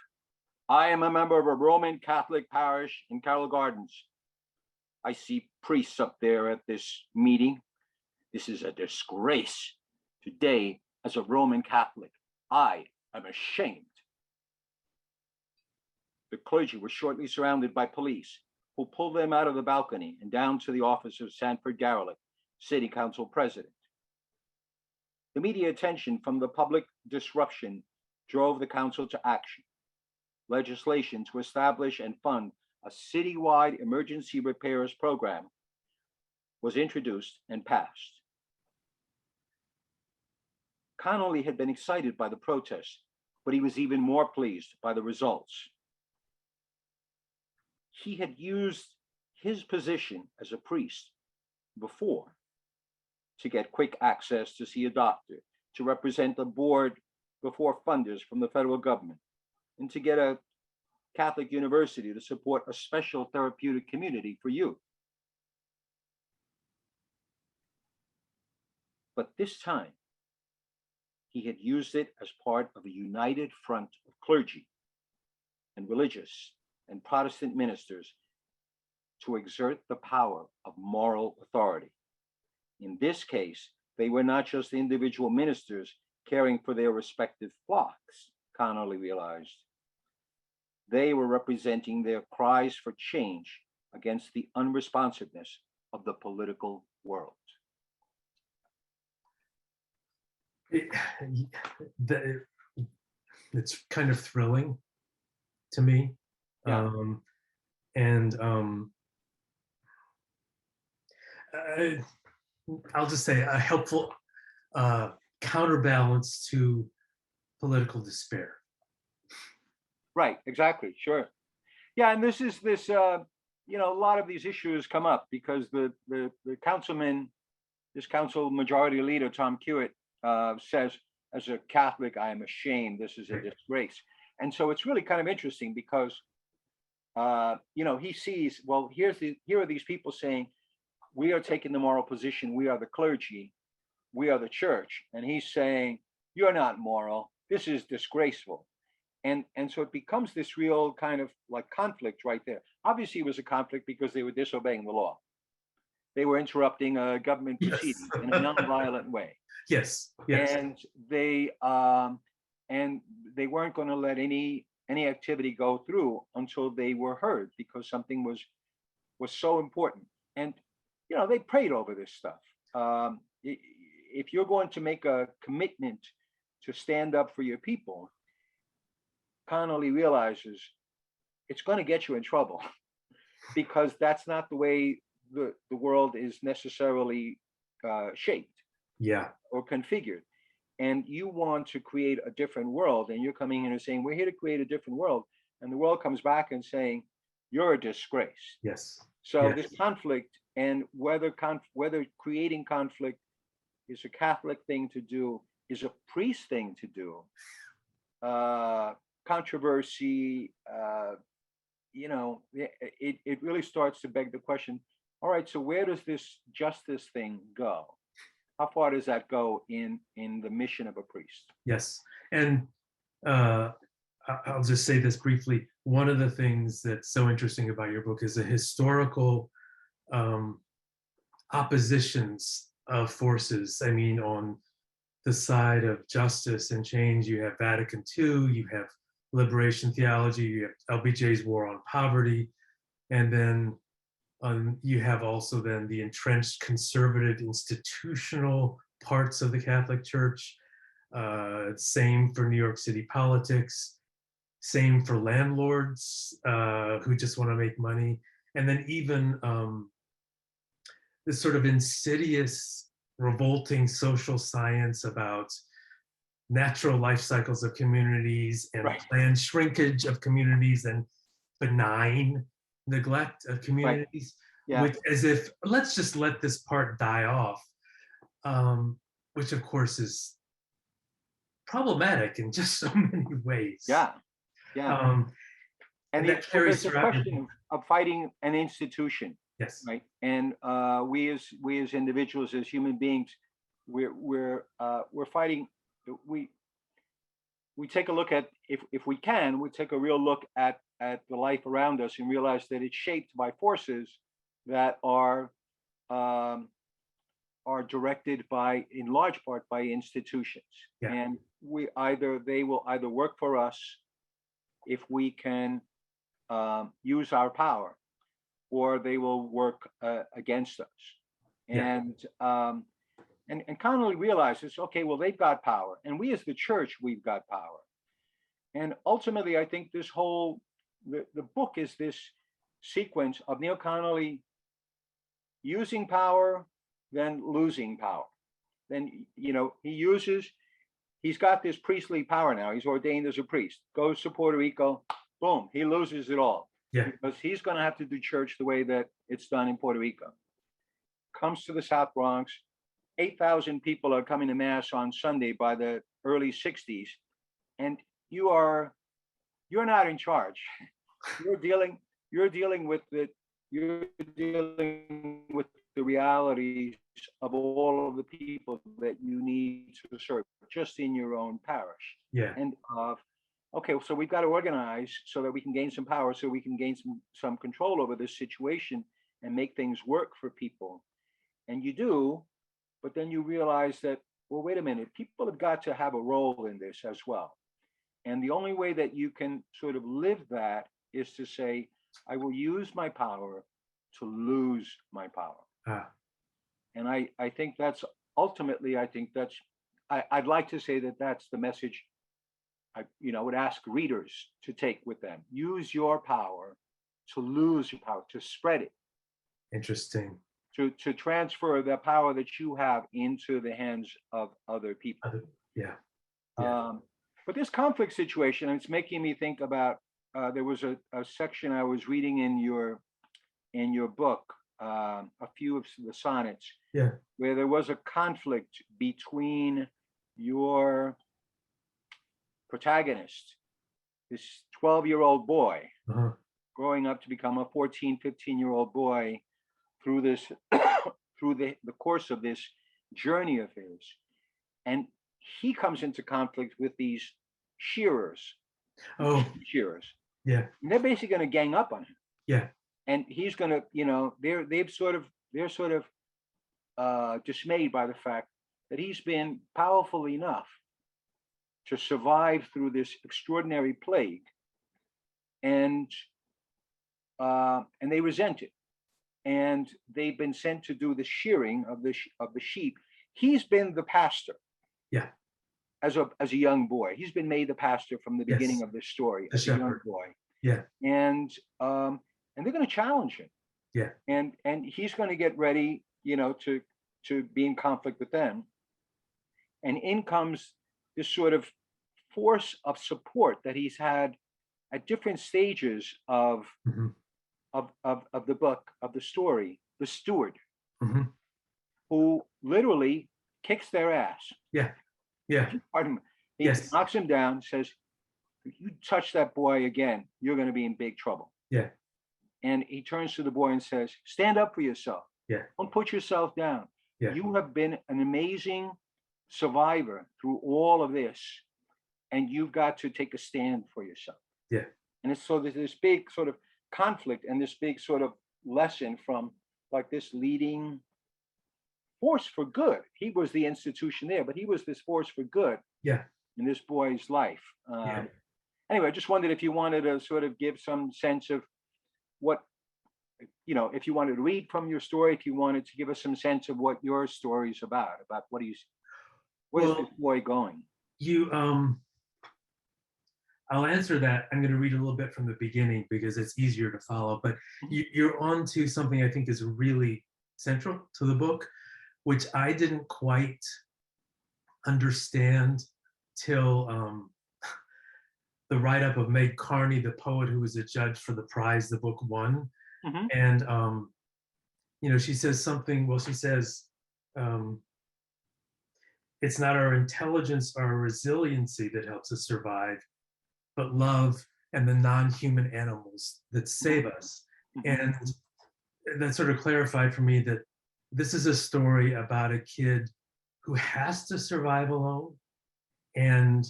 [SPEAKER 3] I am a member of a Roman Catholic parish in Carroll Gardens. I see priests up there at this meeting. This is a disgrace. Today, as a Roman Catholic, I am ashamed." The clergy were shortly surrounded by police, who pulled them out of the balcony and down to the office of Sanford Garrelick, city council president. The media attention from the public disruption drove the council to action. Legislation to establish and fund a citywide emergency repairs program was introduced and passed. Connolly had been excited by the protests, but he was even more pleased by the results. He had used his position as a priest before to get quick access to see a doctor, to represent the board before funders from the federal government, and to get a Catholic university to support a special therapeutic community for youth. But this time, he had used it as part of a united front of clergy and religious and Protestant ministers to exert the power of moral authority. In this case, they were not just individual ministers caring for their respective flocks, Connolly realized. They were representing their cries for change against the unresponsiveness of the political world.
[SPEAKER 2] It's kind of thrilling to me.
[SPEAKER 3] Yeah.
[SPEAKER 2] I'll just say a helpful counterbalance to political despair.
[SPEAKER 3] Right, exactly, sure. Yeah, and this, a lot of these issues come up because the councilman, this council majority leader, Tom Hewitt, says, as a Catholic, I am ashamed, this is a disgrace. And so it's really kind of interesting because, he sees, well, here are these people saying, we are taking the moral position, we are the clergy, we are the church. And he's saying, you're not moral, this is disgraceful. And so it becomes this real kind of like conflict right there. Obviously, it was a conflict because they were disobeying the law. They were interrupting a government proceeding in a non-violent way.
[SPEAKER 2] Yes.
[SPEAKER 3] And they weren't going to let any activity go through until they were heard because something was so important. And they prayed over this stuff. If you're going to make a commitment to stand up for your people, Connolly realizes it's going to get you in trouble because that's not the way the world is necessarily shaped, or configured. And you want to create a different world, and you're coming in and saying, we're here to create a different world, and the world comes back and saying, you're a disgrace.
[SPEAKER 2] Yes.
[SPEAKER 3] So this conflict, and whether creating conflict is a Catholic thing to do, is a priest thing to do, controversy, it really starts to beg the question, all right, so where does this justice thing go? How far does that go in the mission of a priest?
[SPEAKER 2] Yes. And I'll just say this briefly. One of the things that's so interesting about your book is the historical oppositions of forces. I mean, on the side of justice and change, you have Vatican II, you have liberation theology, you have LBJ's war on poverty, and then you have also then the entrenched conservative institutional parts of the Catholic Church. Same for New York City politics, same for landlords who just want to make money. And then even this sort of insidious, revolting social science about natural life cycles of communities and planned shrinkage of communities and benign neglect of communities, which, as if, let's just let this part die off, which of course is problematic in just so many ways.
[SPEAKER 3] And
[SPEAKER 2] that carries
[SPEAKER 3] it's a question of fighting an institution.
[SPEAKER 2] Yes.
[SPEAKER 3] Right. And we as individuals, as human beings, we're fighting. We take a look at, if we can, we take a real look at the life around us and realize that it's shaped by forces that are directed by, in large part, by institutions.
[SPEAKER 2] Yeah.
[SPEAKER 3] And they will either work for us if we can use our power, or they will work against us.
[SPEAKER 2] Yeah.
[SPEAKER 3] And Connolly realizes, okay, well, they've got power, and we as the church, we've got power. And ultimately, I think this whole the book is this sequence of Neil Connolly using power, then losing power. Then, he's got this priestly power now. He's ordained as a priest, goes to Puerto Rico, boom, he loses it all.
[SPEAKER 2] Yeah.
[SPEAKER 3] Because he's going to have to do church the way that it's done in Puerto Rico. Comes to the South Bronx, 8,000 people are coming to Mass on Sunday by the early 60s, and you're not in charge. You're dealing with the realities of all of the people that you need to serve just in your own parish.
[SPEAKER 2] Yeah.
[SPEAKER 3] And okay, so we've got to organize so that we can gain some power, so we can gain some control over this situation and make things work for people. And you do, but then you realize that, well, wait a minute, people have got to have a role in this as well. And the only way that you can sort of live that is to say, I will use my power to lose my power.
[SPEAKER 2] Ah.
[SPEAKER 3] And I think that's ultimately, I'd like to say that that's the message I would ask readers to take with them. Use your power to lose your power, to spread it.
[SPEAKER 2] Interesting.
[SPEAKER 3] To transfer the power that you have into the hands of other people.
[SPEAKER 2] Yeah.
[SPEAKER 3] But this conflict situation, it's making me think about, there was a section I was reading in your book, a few of the sonnets,
[SPEAKER 2] yeah,
[SPEAKER 3] where there was a conflict between your protagonist, this 12-year-old boy,
[SPEAKER 2] uh-huh,
[SPEAKER 3] growing up to become a 14, 15-year-old boy through this, through the course of this journey of his. And he comes into conflict with these shearers.
[SPEAKER 2] Oh,
[SPEAKER 3] shearers.
[SPEAKER 2] Yeah.
[SPEAKER 3] And they're basically going to gang up on him.
[SPEAKER 2] Yeah.
[SPEAKER 3] And he's going to, they're sort of dismayed by the fact that he's been powerful enough to survive through this extraordinary plague, and they resent it. And they've been sent to do the shearing of the sheep. He's been the pastor.
[SPEAKER 2] Yeah.
[SPEAKER 3] As a young boy, he's been made the pastor from the beginning of this story.
[SPEAKER 2] The
[SPEAKER 3] as
[SPEAKER 2] shepherd.
[SPEAKER 3] A young boy.
[SPEAKER 2] Yeah.
[SPEAKER 3] And they're going to challenge him.
[SPEAKER 2] Yeah.
[SPEAKER 3] And he's going to get ready, to be in conflict with them. And in comes this sort of force of support that he's had at different stages of
[SPEAKER 2] mm-hmm.
[SPEAKER 3] of the book, of the story, the steward,
[SPEAKER 2] mm-hmm.
[SPEAKER 3] who literally kicks their ass.
[SPEAKER 2] Yeah. Yeah.
[SPEAKER 3] Pardon me. He knocks him down, says, if you touch that boy again, you're going to be in big trouble.
[SPEAKER 2] Yeah.
[SPEAKER 3] And he turns to the boy and says, stand up for yourself.
[SPEAKER 2] Yeah.
[SPEAKER 3] Don't put yourself down.
[SPEAKER 2] Yeah.
[SPEAKER 3] You have been an amazing survivor through all of this, and you've got to take a stand for yourself.
[SPEAKER 2] Yeah.
[SPEAKER 3] And it's so there's this big sort of conflict and this big sort of lesson from like this leading force for good. He was the institution there, but he was this force for good.
[SPEAKER 2] Yeah.
[SPEAKER 3] In this boy's life. Anyway, I just wondered if you wanted to sort of give some sense of what, if you wanted to read from your story, if you wanted to give us some sense of what your story is about what is this boy going?
[SPEAKER 2] I'll answer that. I'm going to read a little bit from the beginning because it's easier to follow, but you're on to something I think is really central to the book, which I didn't quite understand till the write-up of Meg Carney, the poet who was a judge for the prize the book won.
[SPEAKER 3] Mm-hmm.
[SPEAKER 2] And she says something, she says it's not our intelligence or our resiliency that helps us survive, but love and the non-human animals that save us. Mm-hmm. And that sort of clarified for me that this is a story about a kid who has to survive alone, and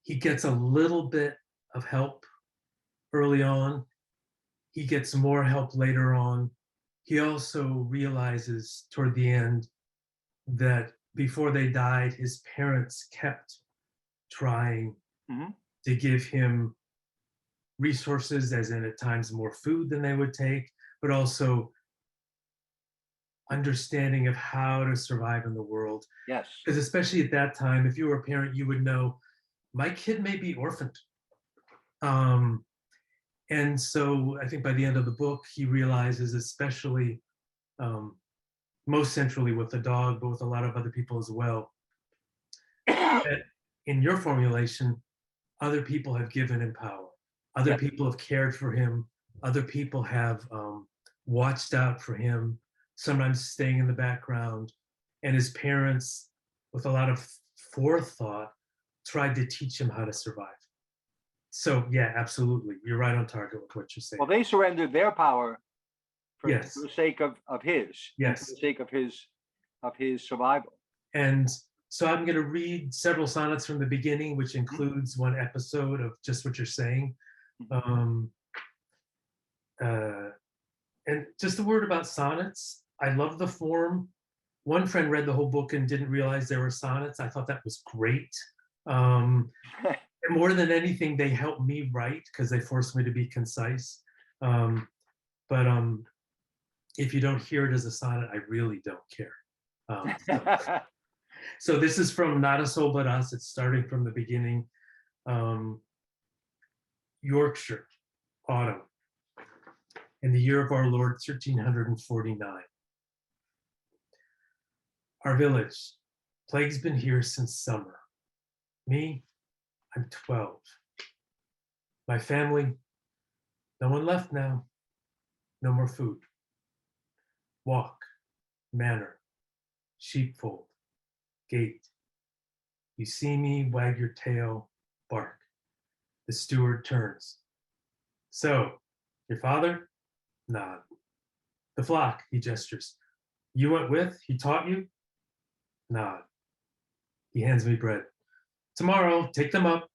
[SPEAKER 2] he gets a little bit of help early on. He gets more help later on. He also realizes toward the end that before they died, his parents kept trying
[SPEAKER 3] Mhm.
[SPEAKER 2] to give him resources, as in at times more food than they would take, but also understanding of how to survive in the world.
[SPEAKER 3] Yes.
[SPEAKER 2] Because especially at that time, if you were a parent, you would know my kid may be orphaned. Um, and so I think by the end of the book, he realizes, especially um, most centrally with the dog, but with a lot of other people as well, that in your formulation, other people have given him power. Other
[SPEAKER 3] Yes.
[SPEAKER 2] people have cared for him. Other people have watched out for him, sometimes staying in the background. And his parents, with a lot of forethought, tried to teach him how to survive. So yeah, absolutely. You're right on target with what you're saying.
[SPEAKER 3] Well, they surrendered their power for
[SPEAKER 2] Yes.
[SPEAKER 3] the sake of his, and for
[SPEAKER 2] Yes.
[SPEAKER 3] the sake of his survival.
[SPEAKER 2] And so I'm going to read several sonnets from the beginning, which includes one episode of just what you're saying. Um, and just a word about sonnets. I love the form. One friend read the whole book and didn't realize there were sonnets. I thought that was great. And more than anything, they helped me write because they forced me to be concise. But if you don't hear it as a sonnet, I really don't care. So this is from Not a Soul But Us. It's starting from the beginning. Yorkshire, autumn, in the year of our Lord, 1349. Our village, plague's been here since summer. Me, I'm 12. My family, no one left now. No more food. Walk, manor, sheepfold, gate. You see me, wag your tail, bark. The steward turns. So, your father? Nod. The flock, he gestures. You went with? He taught you? Nod. He hands me bread. Tomorrow, take them up.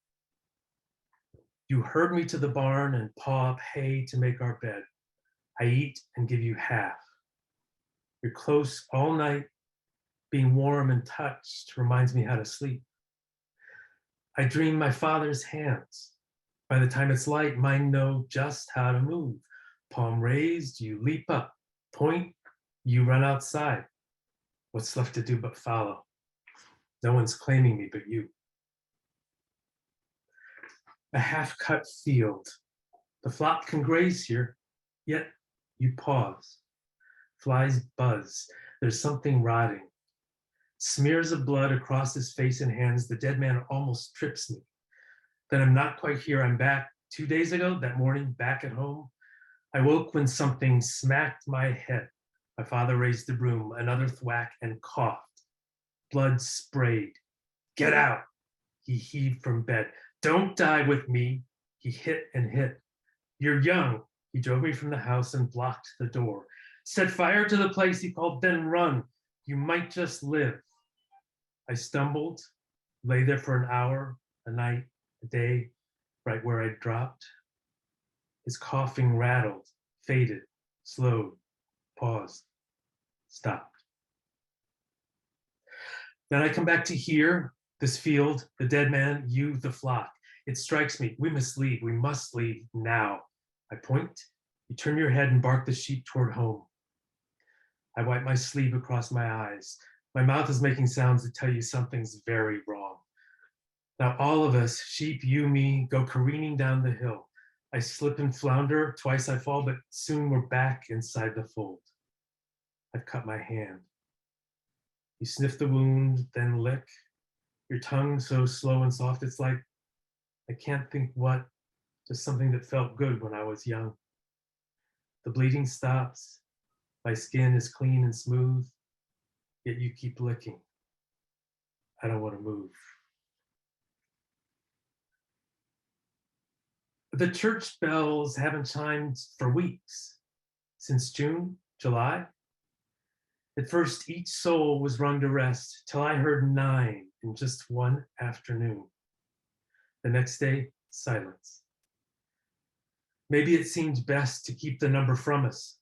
[SPEAKER 2] You herd me to the barn and paw up hay to make our bed. I eat and give you half. You're close all night. Being warm and touched reminds me how to sleep. I dream my father's hands. By the time it's light, mine know just how to move. Palm raised, you leap up. Point, you run outside. What's left to do but follow? No one's claiming me but you. A half-cut field. The flock can graze here, yet you pause. Flies buzz. There's something rotting. Smears of blood across his face and hands. The dead man almost trips me. Then I'm not quite here. I'm back 2 days ago, that morning, back at home. I woke when something smacked my head. My father raised the broom, another thwack, and coughed. Blood sprayed. Get out, he heaved from bed. Don't die with me, he hit and hit. You're young, he drove me from the house and blocked the door. Set fire to the place, he called, then run. You might just live. I stumbled, lay there for an hour, a night, a day, right where I dropped. His coughing rattled, faded, slowed, paused, stopped. Then I come back to here, this field, the dead man, you, the flock. It strikes me, we must leave, we must leave now. I point, you turn your head and bark the sheep toward home. I wipe my sleeve across my eyes. My mouth is making sounds that tell you something's very wrong. Now all of us, sheep, you, me, go careening down the hill. I slip and flounder, twice I fall, but soon we're back inside the fold. I've cut my hand. You sniff the wound, then lick. Your tongue so slow and soft, it's like, I can't think what, just something that felt good when I was young. The bleeding stops. My skin is clean and smooth, yet you keep licking. I don't want to move. The church bells haven't chimed for weeks. Since June, July. At first, each soul was rung to rest, till I heard 9 in just one afternoon. The next day, silence. Maybe it seemed best to keep the number from us.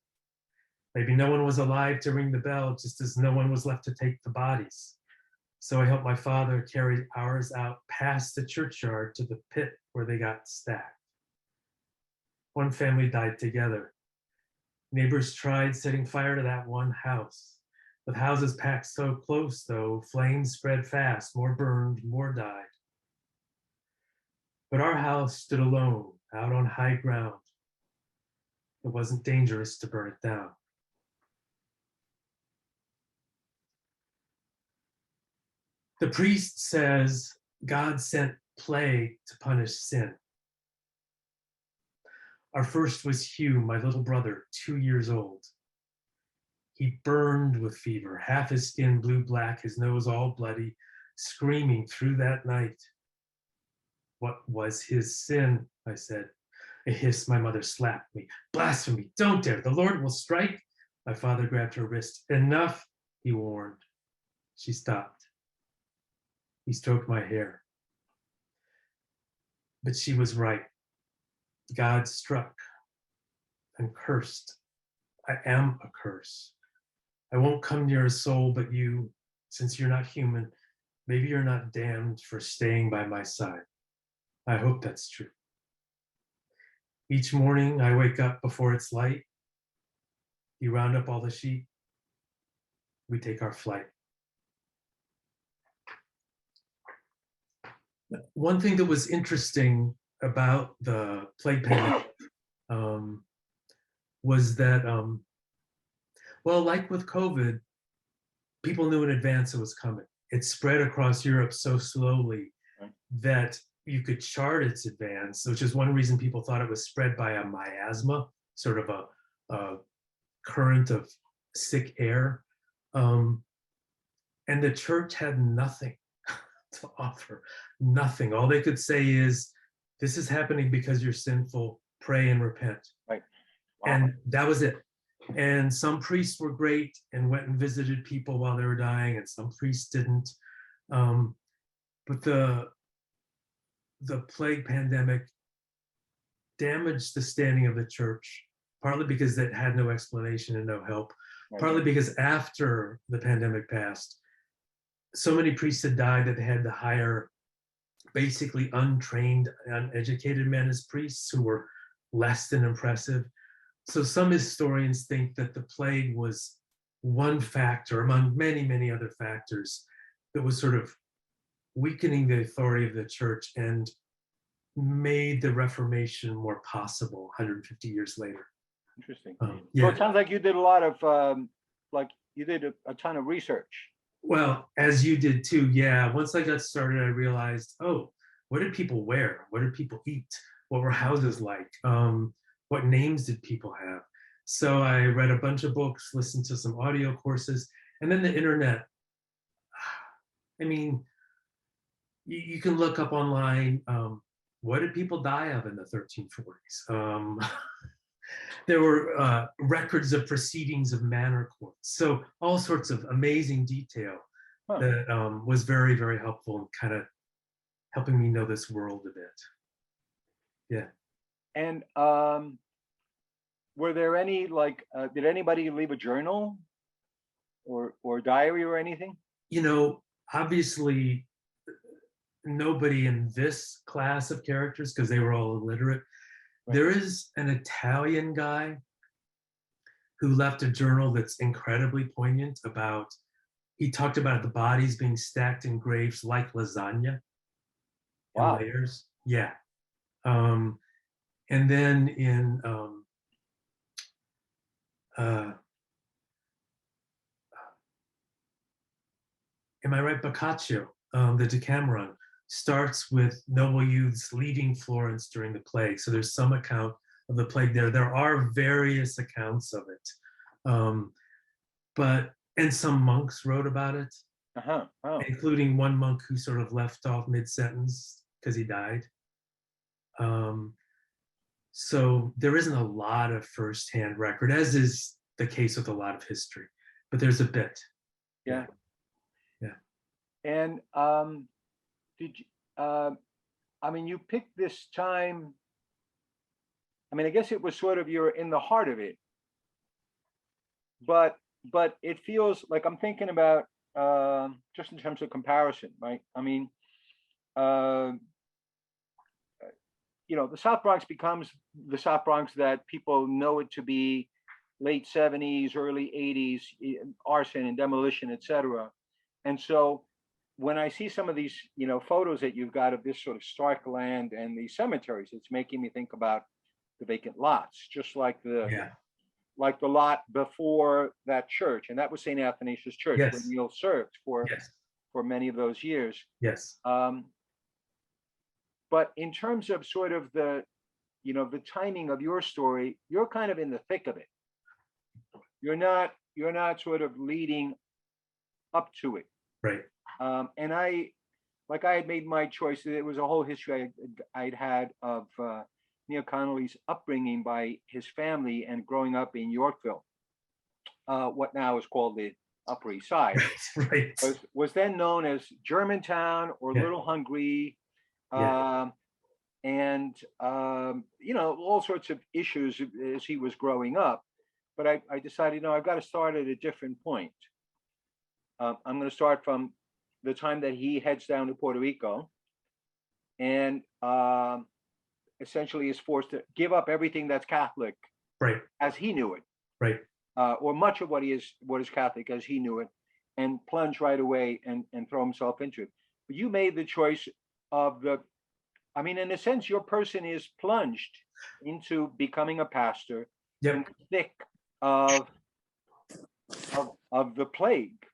[SPEAKER 2] Maybe no one was alive to ring the bell, just as no one was left to take the bodies. So I helped my father carry ours out past the churchyard to the pit where they got stacked. One family died together. Neighbors tried setting fire to that one house. With houses packed so close, though, flames spread fast, more burned, more died. But our house stood alone, out on high ground. It wasn't dangerous to burn it down. The priest says God sent plague to punish sin. Our first was Hugh, my little brother, 2 years old. He burned with fever, half his skin blue-black, his nose all bloody, screaming through that night. What was his sin? I said. A hiss, my mother slapped me. Blasphemy, don't dare, the Lord will strike. My father grabbed her wrist. Enough, he warned. She stopped. He stroked my hair. But she was right. God struck and cursed. I am a curse. I won't come near a soul but you, since you're not human. Maybe you're not damned for staying by my side. I hope that's true. Each morning I wake up before it's light. You round up all the sheep. We take our flight. One thing that was interesting about the plague pandemic was that, well, like with COVID, people knew in advance it was coming. It spread across Europe so slowly that you could chart its advance, which is one reason people thought it was spread by a miasma, sort of a current of sick air. And the church had nothing to offer, nothing. All they could say is, this is happening because you're sinful, pray and repent.
[SPEAKER 3] Right. Wow.
[SPEAKER 2] And that was it. And some priests were great and went and visited people while they were dying, and some priests didn't. But the plague pandemic damaged the standing of the church, partly because it had no explanation and no help, partly because after the pandemic passed, so many priests had died that they had to hire basically untrained, uneducated men as priests who were less than impressive. So some historians think that the plague was one factor among many, many other factors that was sort of weakening the authority of the church and made the Reformation more possible 150 years later.
[SPEAKER 3] Interesting.
[SPEAKER 2] Yeah.
[SPEAKER 3] So it sounds like you did a lot of, like you did a ton of research.
[SPEAKER 2] Well, as you did too, yeah. Once I got started, I realized, oh, what did people wear? What did people eat? What were houses like? What names did people have? So I read a bunch of books, listened to some audio courses, and then the internet. I mean, you can look up online, what did people die of in the 1340s? There were records of proceedings of manor courts. So all sorts of amazing detail that was very, very helpful in kind of helping me know this world a bit. Yeah.
[SPEAKER 3] And were there any, like, did anybody leave a journal or diary or anything?
[SPEAKER 2] You know, obviously nobody in this class of characters, because they were all illiterate. Right. There is an Italian guy who left a journal that's incredibly poignant about, he talked about the bodies being stacked in graves like lasagna.
[SPEAKER 3] Wow.
[SPEAKER 2] In layers. Yeah. And then in am I right? Boccaccio, the Decameron, starts with noble youths leaving Florence during the plague. So there's some account of the plague there. There are various accounts of it. And some monks wrote about it, including one monk who sort of left off mid-sentence because he died. So there isn't a lot of firsthand record, as is the case with a lot of history. but there's a bit.
[SPEAKER 3] Yeah.
[SPEAKER 2] Yeah.
[SPEAKER 3] And did you, I mean, you picked this time. I mean, I guess it was sort of you're in the heart of it, but it feels like I'm thinking about just in terms of comparison, right? I mean, uh, you know, the South Bronx becomes the South Bronx that people know it to be, late 70s, early 80s, arson and demolition, etc. And so when I see some of these, you know, photos that you've got of this sort of stark land and these cemeteries, it's making me think about the vacant lots, just like the
[SPEAKER 2] Yeah.
[SPEAKER 3] like the lot before that church, and that was St. Athanasius Church, where
[SPEAKER 2] Yes.
[SPEAKER 3] Neil served
[SPEAKER 2] Yes.
[SPEAKER 3] for many of those years.
[SPEAKER 2] Yes.
[SPEAKER 3] But in terms of sort of the, you know, the timing of your story, you're kind of in the thick of it. You're not sort of leading up to it.
[SPEAKER 2] Right.
[SPEAKER 3] And I had made my choice. It was a whole history I'd had of Neil Connolly's upbringing by his family and growing up in Yorkville, what now is called the Upper East Side,
[SPEAKER 2] Right.
[SPEAKER 3] was then known as Germantown or
[SPEAKER 2] Yeah.
[SPEAKER 3] Little Hungary,
[SPEAKER 2] Yeah.
[SPEAKER 3] and you know, all sorts of issues as he was growing up. But I decided, no, I've got to start at a different point. I'm going to start from the time that he heads down to Puerto Rico, and essentially is forced to give up everything that's Catholic,
[SPEAKER 2] Right.
[SPEAKER 3] as he knew it,
[SPEAKER 2] Right.
[SPEAKER 3] or much of what is Catholic as he knew it, and plunge right away and throw himself into it. But you made the choice of the, I mean, in a sense, your person is plunged into becoming a pastor in
[SPEAKER 2] Yep.
[SPEAKER 3] the thick of the plague,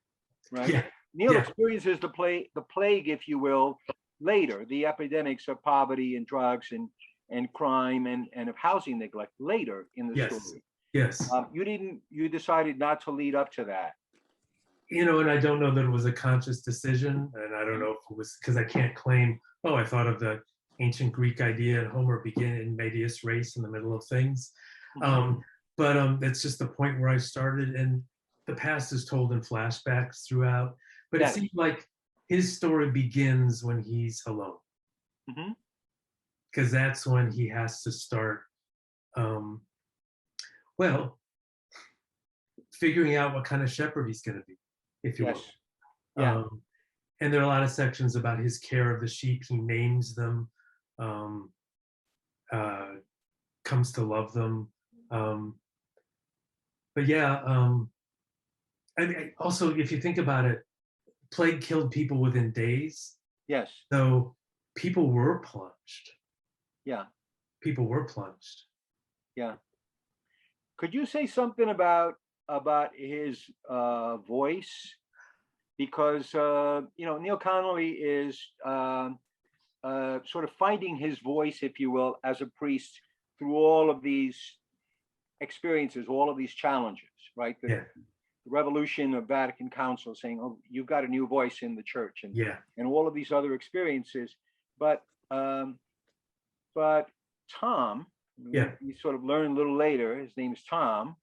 [SPEAKER 3] right?
[SPEAKER 2] Yeah.
[SPEAKER 3] Neil
[SPEAKER 2] Yeah.
[SPEAKER 3] experiences the plague, if you will, later, the epidemics of poverty and drugs and crime and of housing neglect later in the
[SPEAKER 2] Yes.
[SPEAKER 3] story.
[SPEAKER 2] Yes.
[SPEAKER 3] You decided not to lead up to that.
[SPEAKER 2] You know, and I don't know that it was a conscious decision, and I don't know if it was because I can't claim, oh, I thought of the ancient Greek idea and Homer begin in medias res in the middle of things. But that's just the point where I started, and the past is told in flashbacks throughout. But
[SPEAKER 3] Yes.
[SPEAKER 2] it seems like his story begins when he's alone,
[SPEAKER 3] Mhm.
[SPEAKER 2] because that's when he has to start, well, figuring out what kind of shepherd he's going to be, if you will.
[SPEAKER 3] Yes. Yeah.
[SPEAKER 2] And there are a lot of sections about his care of the sheep. He names them, comes to love them. But yeah, I mean, also, if you think about it, plague killed people within days.
[SPEAKER 3] Yes.
[SPEAKER 2] So people were plunged.
[SPEAKER 3] Yeah.
[SPEAKER 2] People were plunged.
[SPEAKER 3] Yeah. Could you say something about his voice? Because you know, Neil Connolly is sort of finding his voice, if you will, as a priest through all of these experiences, all of these challenges, right?
[SPEAKER 2] Yeah.
[SPEAKER 3] The revolution of Vatican Council saying, "Oh, you've got a new voice in the church," and
[SPEAKER 2] Yeah.
[SPEAKER 3] all of these other experiences. But Tom,
[SPEAKER 2] Yeah.
[SPEAKER 3] we sort of learn a little later, his name's Tom,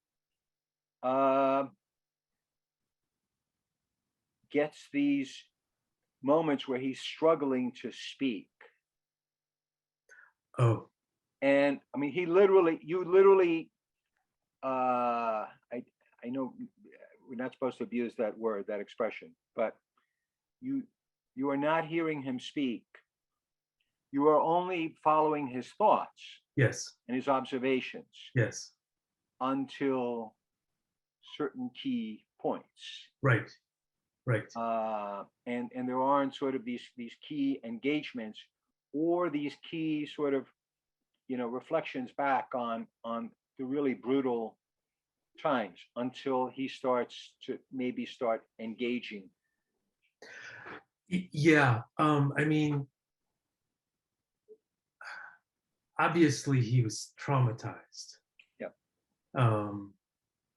[SPEAKER 3] gets these moments where he's struggling to speak.
[SPEAKER 2] Oh.
[SPEAKER 3] And I mean, you literally, I know we're not supposed to abuse that word, that expression, but you are not hearing him speak. You are only following his thoughts.
[SPEAKER 2] Yes.
[SPEAKER 3] And his observations.
[SPEAKER 2] Yes.
[SPEAKER 3] Until certain key points.
[SPEAKER 2] Right. Right.
[SPEAKER 3] And there aren't sort of these key engagements or these key sort of, you know, reflections back on the really brutal times until he starts to maybe start engaging.
[SPEAKER 2] Yeah. I mean, obviously he was traumatized.
[SPEAKER 3] Yeah.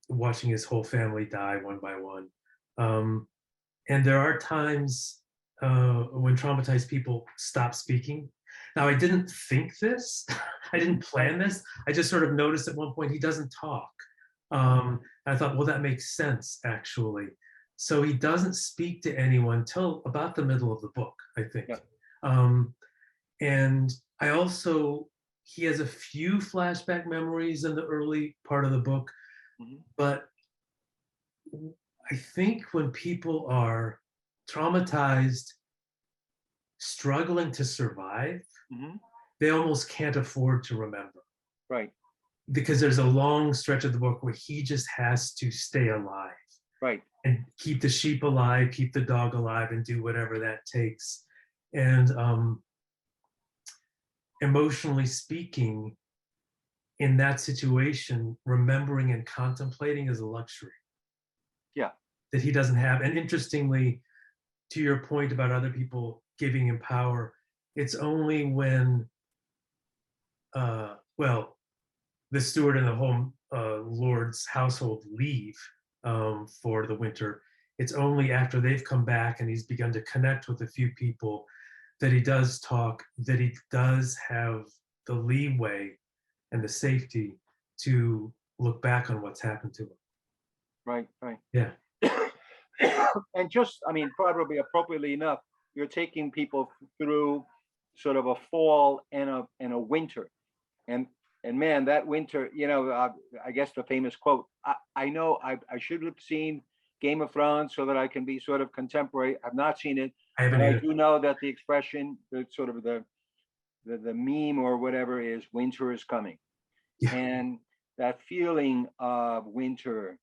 [SPEAKER 2] Watching his whole family die one by one. And there are times when traumatized people stop speaking. Now, I didn't think this. I didn't plan this. I just sort of noticed at one point he doesn't talk. I thought, well, that makes sense, actually. So he doesn't speak to anyone till about the middle of the book, I think.
[SPEAKER 3] Yeah.
[SPEAKER 2] And I also, he has a few flashback memories in the early part of the book,
[SPEAKER 3] Mhm.
[SPEAKER 2] but I think when people are traumatized, struggling to survive,
[SPEAKER 3] Mhm.
[SPEAKER 2] they almost can't afford to remember,
[SPEAKER 3] Right.
[SPEAKER 2] because there's a long stretch of the book where he just has to stay alive
[SPEAKER 3] Right.
[SPEAKER 2] and keep the sheep alive, keep the dog alive, and do whatever that takes. And emotionally speaking, in that situation, remembering and contemplating is a luxury
[SPEAKER 3] Yeah.
[SPEAKER 2] that he doesn't have. And interestingly, to your point about other people giving him power, it's only when, well, the steward and the whole lord's household leave for the winter. It's only after they've come back and he's begun to connect with a few people that he does talk, that he does have the leeway and the safety to look back on what's happened to him.
[SPEAKER 3] Right. Right.
[SPEAKER 2] Yeah.
[SPEAKER 3] And just, I mean, probably appropriately enough, you're taking people through sort of a fall and a winter, and man, that winter, I guess the famous quote. I know I should have seen Game of Thrones so that I can be sort of contemporary. I've not seen it,
[SPEAKER 2] I haven't
[SPEAKER 3] but I
[SPEAKER 2] either.
[SPEAKER 3] do know that the expression, the sort of the meme or whatever is winter is coming,
[SPEAKER 2] Yeah.
[SPEAKER 3] and that feeling of winter,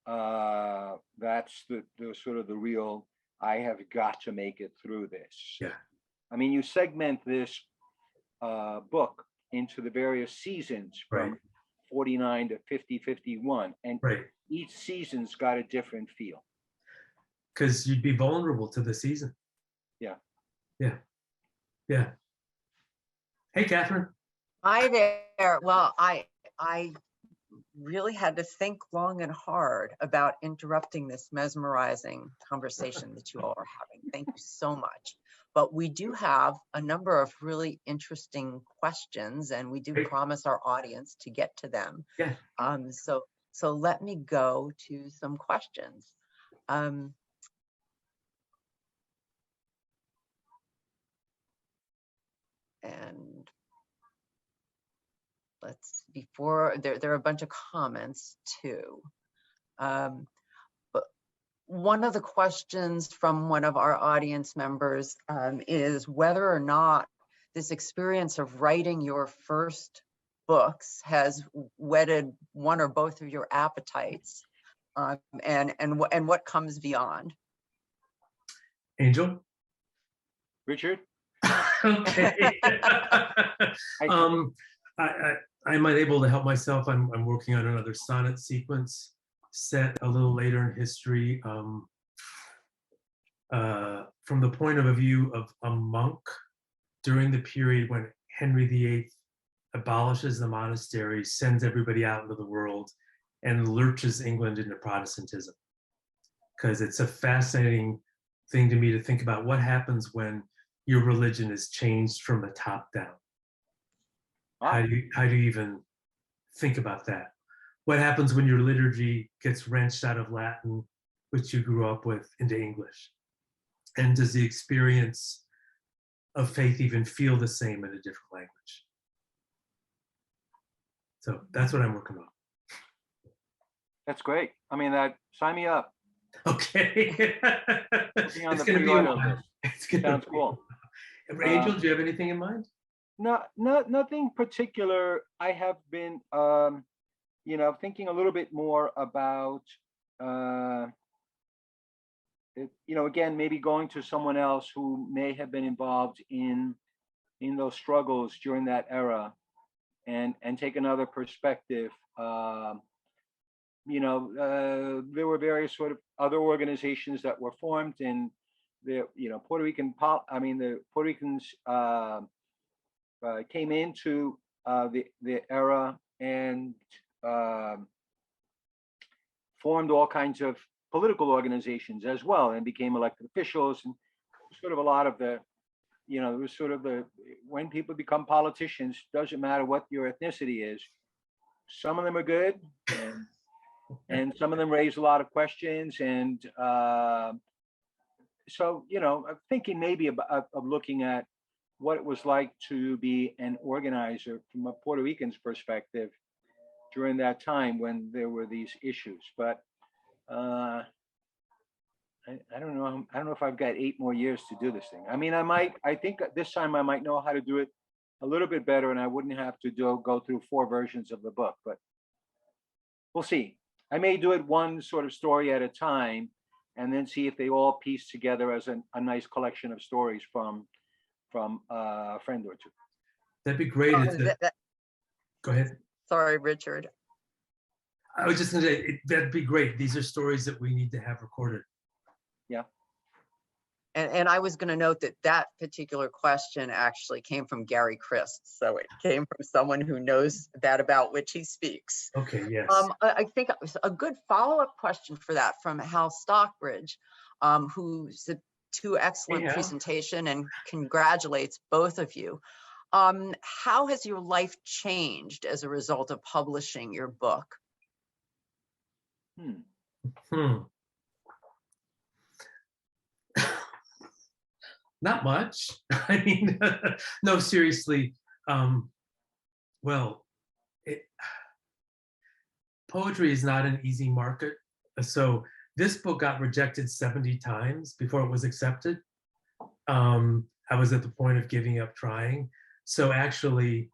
[SPEAKER 3] that's the sort of the real, I have got to make it through this.
[SPEAKER 2] Yeah.
[SPEAKER 3] I mean, you segment this book into the various seasons from
[SPEAKER 2] Right.
[SPEAKER 3] 49 to 50, 51, and
[SPEAKER 2] Right.
[SPEAKER 3] each season's got a different feel.
[SPEAKER 2] Because you'd be vulnerable to the season.
[SPEAKER 3] Yeah.
[SPEAKER 2] Yeah. Yeah. Hey, Catherine.
[SPEAKER 1] Hi there. Well, I really had to think long and hard about interrupting this mesmerizing conversation that you all are having. Thank you so much. But we do have a number of really interesting questions, and we do
[SPEAKER 2] Great.
[SPEAKER 1] promise our audience to get to them.
[SPEAKER 2] Yeah.
[SPEAKER 1] So let me go to some questions. And before there are a bunch of comments too. But one of the questions from one of our audience members is whether or not this experience of writing your first books has whetted one or both of your appetites, and what comes beyond.
[SPEAKER 2] Angel.
[SPEAKER 3] Richard?
[SPEAKER 2] Okay. I'm unable to help myself. I'm working on another sonnet sequence set a little later in history. From the point of view of a monk during the period when Henry VIII abolishes the monastery, sends everybody out into the world, and lurches England into Protestantism. Because it's a fascinating thing to me to think about what happens when your religion is changed from the top down. How do you even think about that? What happens when your liturgy gets wrenched out of Latin, which you grew up with, into English? And does the experience of faith even feel the same in a different language? So that's what I'm working on.
[SPEAKER 3] That's great. I mean, sign me up.
[SPEAKER 2] Okay.
[SPEAKER 3] It's
[SPEAKER 2] going to be a while.
[SPEAKER 3] Sounds cool.
[SPEAKER 2] Angel, do you have anything in mind?
[SPEAKER 3] No, nothing particular. I have been, thinking a little bit more about, again, maybe going to someone else who may have been involved in those struggles during that era, and take another perspective. There were various sort of other organizations that were formed, and the Puerto Ricans came into the era and formed all kinds of political organizations as well, and became elected officials, and sort of a lot of the, it was sort of when people become politicians, doesn't matter what your ethnicity is, some of them are good, and and some of them raise a lot of questions. And so, I'm thinking maybe of looking at what it was like to be an organizer from a Puerto Rican's perspective during that time when there were these issues. But I don't know. I don't know if I've got 8 more years to do this thing. I mean, I think this time I might know how to do it a little bit better, and I wouldn't have to go through 4 versions of the book, but we'll see. I may do it one sort of story at a time, and then see if they all piece together as a nice collection of stories from a friend or two.
[SPEAKER 2] That'd be great. Go ahead.
[SPEAKER 1] Sorry, Richard.
[SPEAKER 2] I was just going to say, that'd be great. These are stories that we need to have recorded.
[SPEAKER 3] Yeah.
[SPEAKER 1] And I was going to note that particular question actually came from Gary Christ. So it came from someone who knows that about which he speaks.
[SPEAKER 2] Okay, yes.
[SPEAKER 1] I think it was a good follow-up question for that from Hal Stockbridge, who's two excellent presentation and congratulates both of you. How has your life changed as a result of publishing your book?
[SPEAKER 2] Not much. I mean, no, seriously. Well, poetry is not an easy market. So this book got rejected 70 times before it was accepted. I was at the point of giving up trying. So actually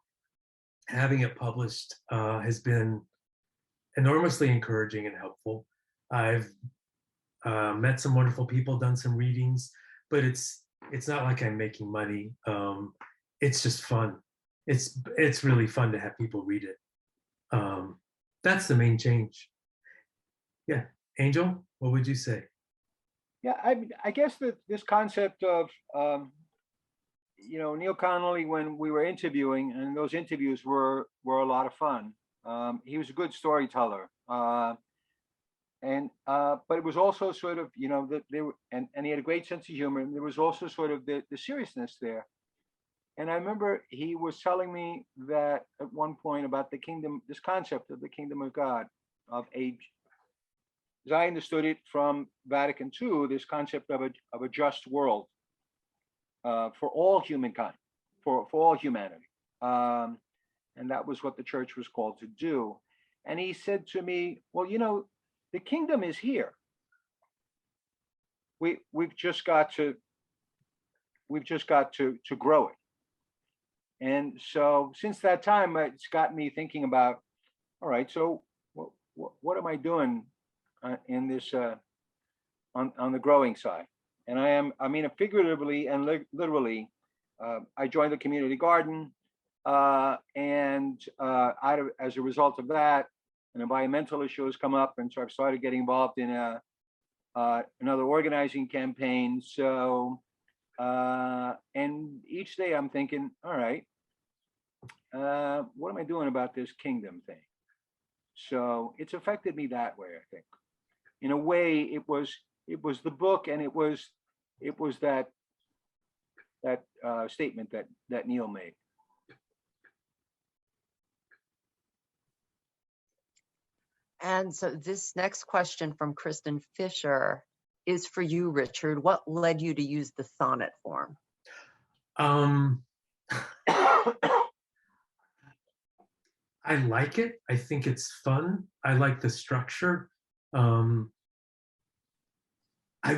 [SPEAKER 2] having it published has been enormously encouraging and helpful. I've met some wonderful people, done some readings, but it's not like I'm making money. It's just fun. It's really fun to have people read it. That's the main change. Yeah, Angel, what would you say?
[SPEAKER 3] Yeah, I guess that this concept of Neil Connolly, when we were interviewing, and those interviews were a lot of fun. He was a good storyteller, but it was also sort of that they were, and he had a great sense of humor, and there was also sort of the seriousness there. And I remember he was telling me that at one point about the kingdom, this concept of the kingdom of God, of age. As I understood it from Vatican II, this concept of a just world for all humankind, for all humanity. And that was what the church was called to do. And he said to me, well, the kingdom is here. We've just got to grow it. And so since that time, it's got me thinking about, all right, so what am I doing in this on the growing side? And I mean, figuratively and literally, I joined the community garden, and as a result of that, an environmental issue has come up, and so I've started getting involved in another organizing campaign. So, and each day I'm thinking, all right, what am I doing about this kingdom thing? So it's affected me that way, I think. In a way, it was the book, and it was that statement that Neil made.
[SPEAKER 1] And so this next question from Kristen Fisher is for you, Richard. What led you to use the sonnet form?
[SPEAKER 2] I like it. I think it's fun. I like the structure. I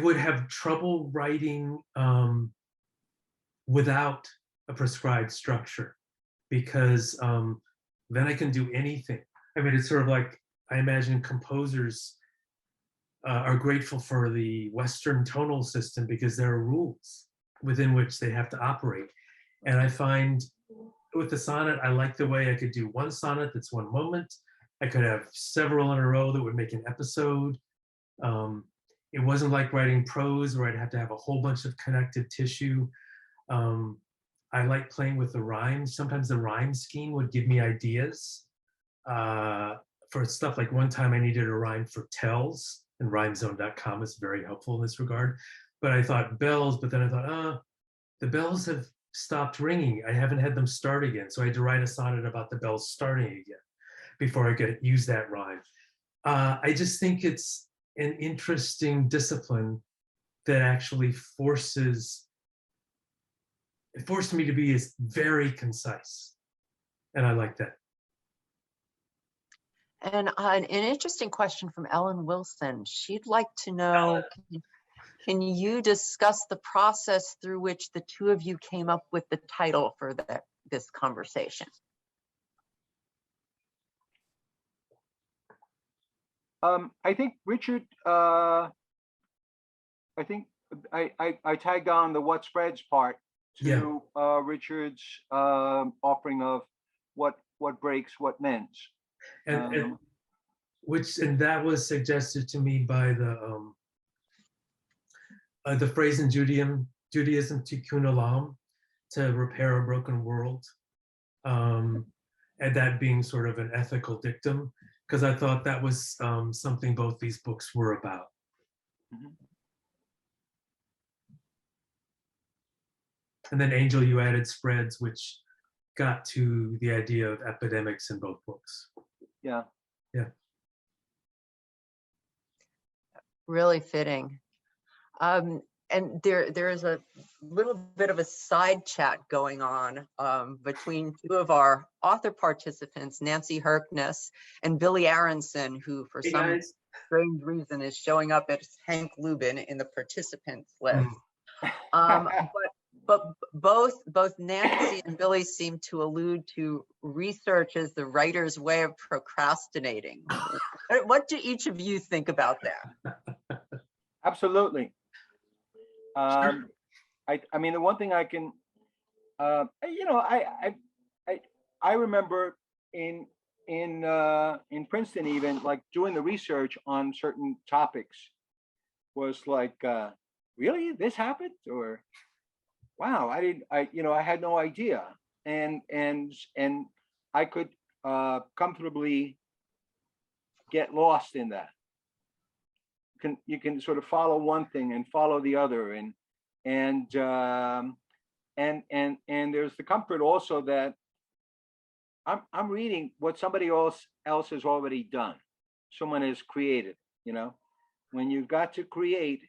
[SPEAKER 2] would have trouble writing without a prescribed structure, because then I can do anything. I mean, it's sort of like, I imagine composers are grateful for the Western tonal system because there are rules within which they have to operate. And I find with the sonnet, I like the way I could do one sonnet that's one moment. I could have several in a row that would make an episode. It wasn't like writing prose where I'd have to have a whole bunch of connective tissue. I like playing with the rhymes. Sometimes the rhyme scheme would give me ideas for stuff. Like one time I needed a rhyme for tells, and rhymezone.com is very helpful in this regard. But I thought bells, but then I thought, the bells have stopped ringing. I haven't had them start again. So I had to write a sonnet about the bells starting again before I could use that rhyme. I just think it's an interesting discipline that actually forced me to be very concise. And I like that.
[SPEAKER 1] And an interesting question from Ellen Wilson. She'd like to know, can you discuss the process through which the two of you came up with the title for this conversation?
[SPEAKER 3] I think Richard, I think I tagged on the what spreads part to Richard's offering of what breaks, what mends.
[SPEAKER 2] And that was suggested to me by the phrase in Judaism, tikkun olam, to repair a broken world, and that being sort of an ethical dictum, because I thought that was something both these books were about.
[SPEAKER 3] Mhm.
[SPEAKER 2] And then Angel, you added spreads, which got to the idea of epidemics in both books.
[SPEAKER 3] Yeah.
[SPEAKER 2] Yeah.
[SPEAKER 1] Really fitting. And there is a little bit of a side chat going on between two of our author participants, Nancy Herkness and Billy Aronson, who for some strange reason is showing up as Hank Lubin in the participants list. But both Nancy and Billy seem to allude to research as the writer's way of procrastinating. What do each of you think about that?
[SPEAKER 3] Absolutely. I mean, the one thing I can, you know, I remember in Princeton, even like doing the research on certain topics was like, really, this happened? Or wow, I had no idea. And I could comfortably get lost in that. You can sort of follow one thing and follow the other, and there's the comfort also that I'm reading what somebody else has already done. Someone has created. You know, when you've got to create,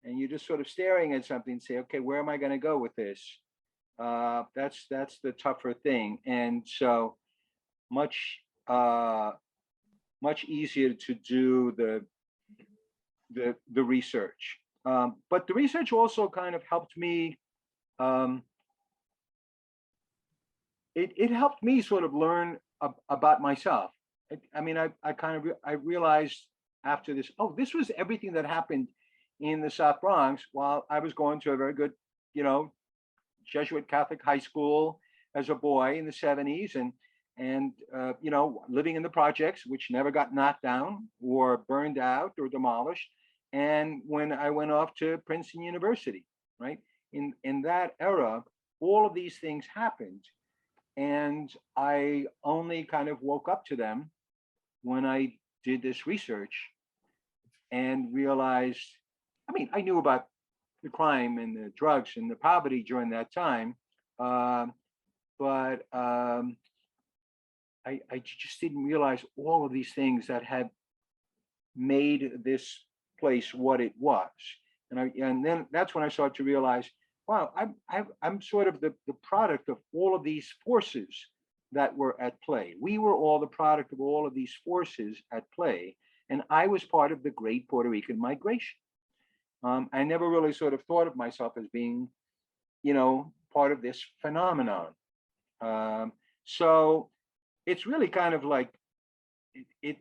[SPEAKER 3] and you're just sort of staring at something and say, okay, where am I going to go with this? That's the tougher thing, and so much easier to do the research. But the research also kind of helped me. It helped me sort of learn about myself. I mean, I realized after this, oh, this was everything that happened in the South Bronx while I was going to a very good, you know, Jesuit Catholic high school as a boy in the 70s, and you know, living in the projects, which never got knocked down or burned out or demolished. And when I went off to Princeton University, right, in that era, all of these things happened, and I only kind of woke up to them when I did this research and realized, I mean, I knew about the crime and the drugs and the poverty during that time, but I just didn't realize all of these things that had made this place what it was. And then that's when I started to realize, wow, I'm sort of the product of all of these forces that were at play. We were all the product of all of these forces at play, and I was part of the great Puerto Rican migration. I never really sort of thought of myself as being, you know, part of this phenomenon. So it's really kind of like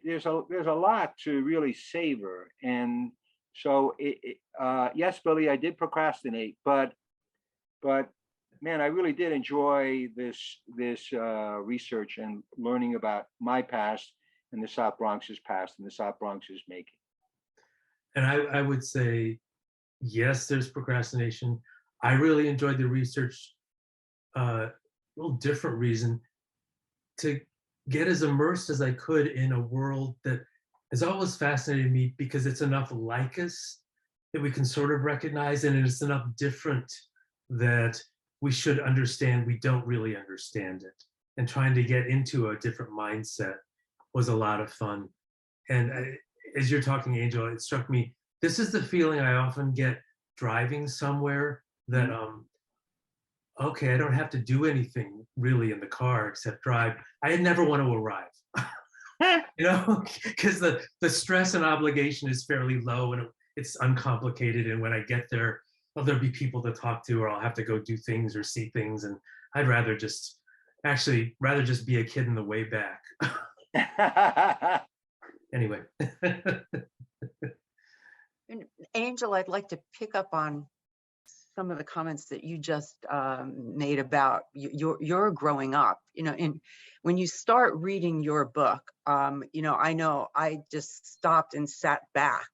[SPEAKER 3] there's a lot to really savor. And so yes, Billy, I did procrastinate, but man, I really did enjoy this research and learning about my past and the South Bronx's past and the South Bronx's making.
[SPEAKER 2] And I would say, yes, there's procrastination. I really enjoyed the research, a little different reason, to get as immersed as I could in a world that has always fascinated me because it's enough like us that we can sort of recognize, and it's enough different that we should understand we don't really understand it. And trying to get into a different mindset was a lot of fun. And as you're talking, Angel, it struck me, this is the feeling I often get driving somewhere that, okay, I don't have to do anything really in the car except drive. I never want to arrive, you know, because the stress and obligation is fairly low and it's uncomplicated. And when I get there, well, there'll be people to talk to, or I'll have to go do things or see things. And I'd rather just be a kid in the way back. Anyway.
[SPEAKER 1] And Angel, I'd like to pick up on some of the comments that you just made about your growing up. You know, and when you start reading your book, you know I just stopped and sat back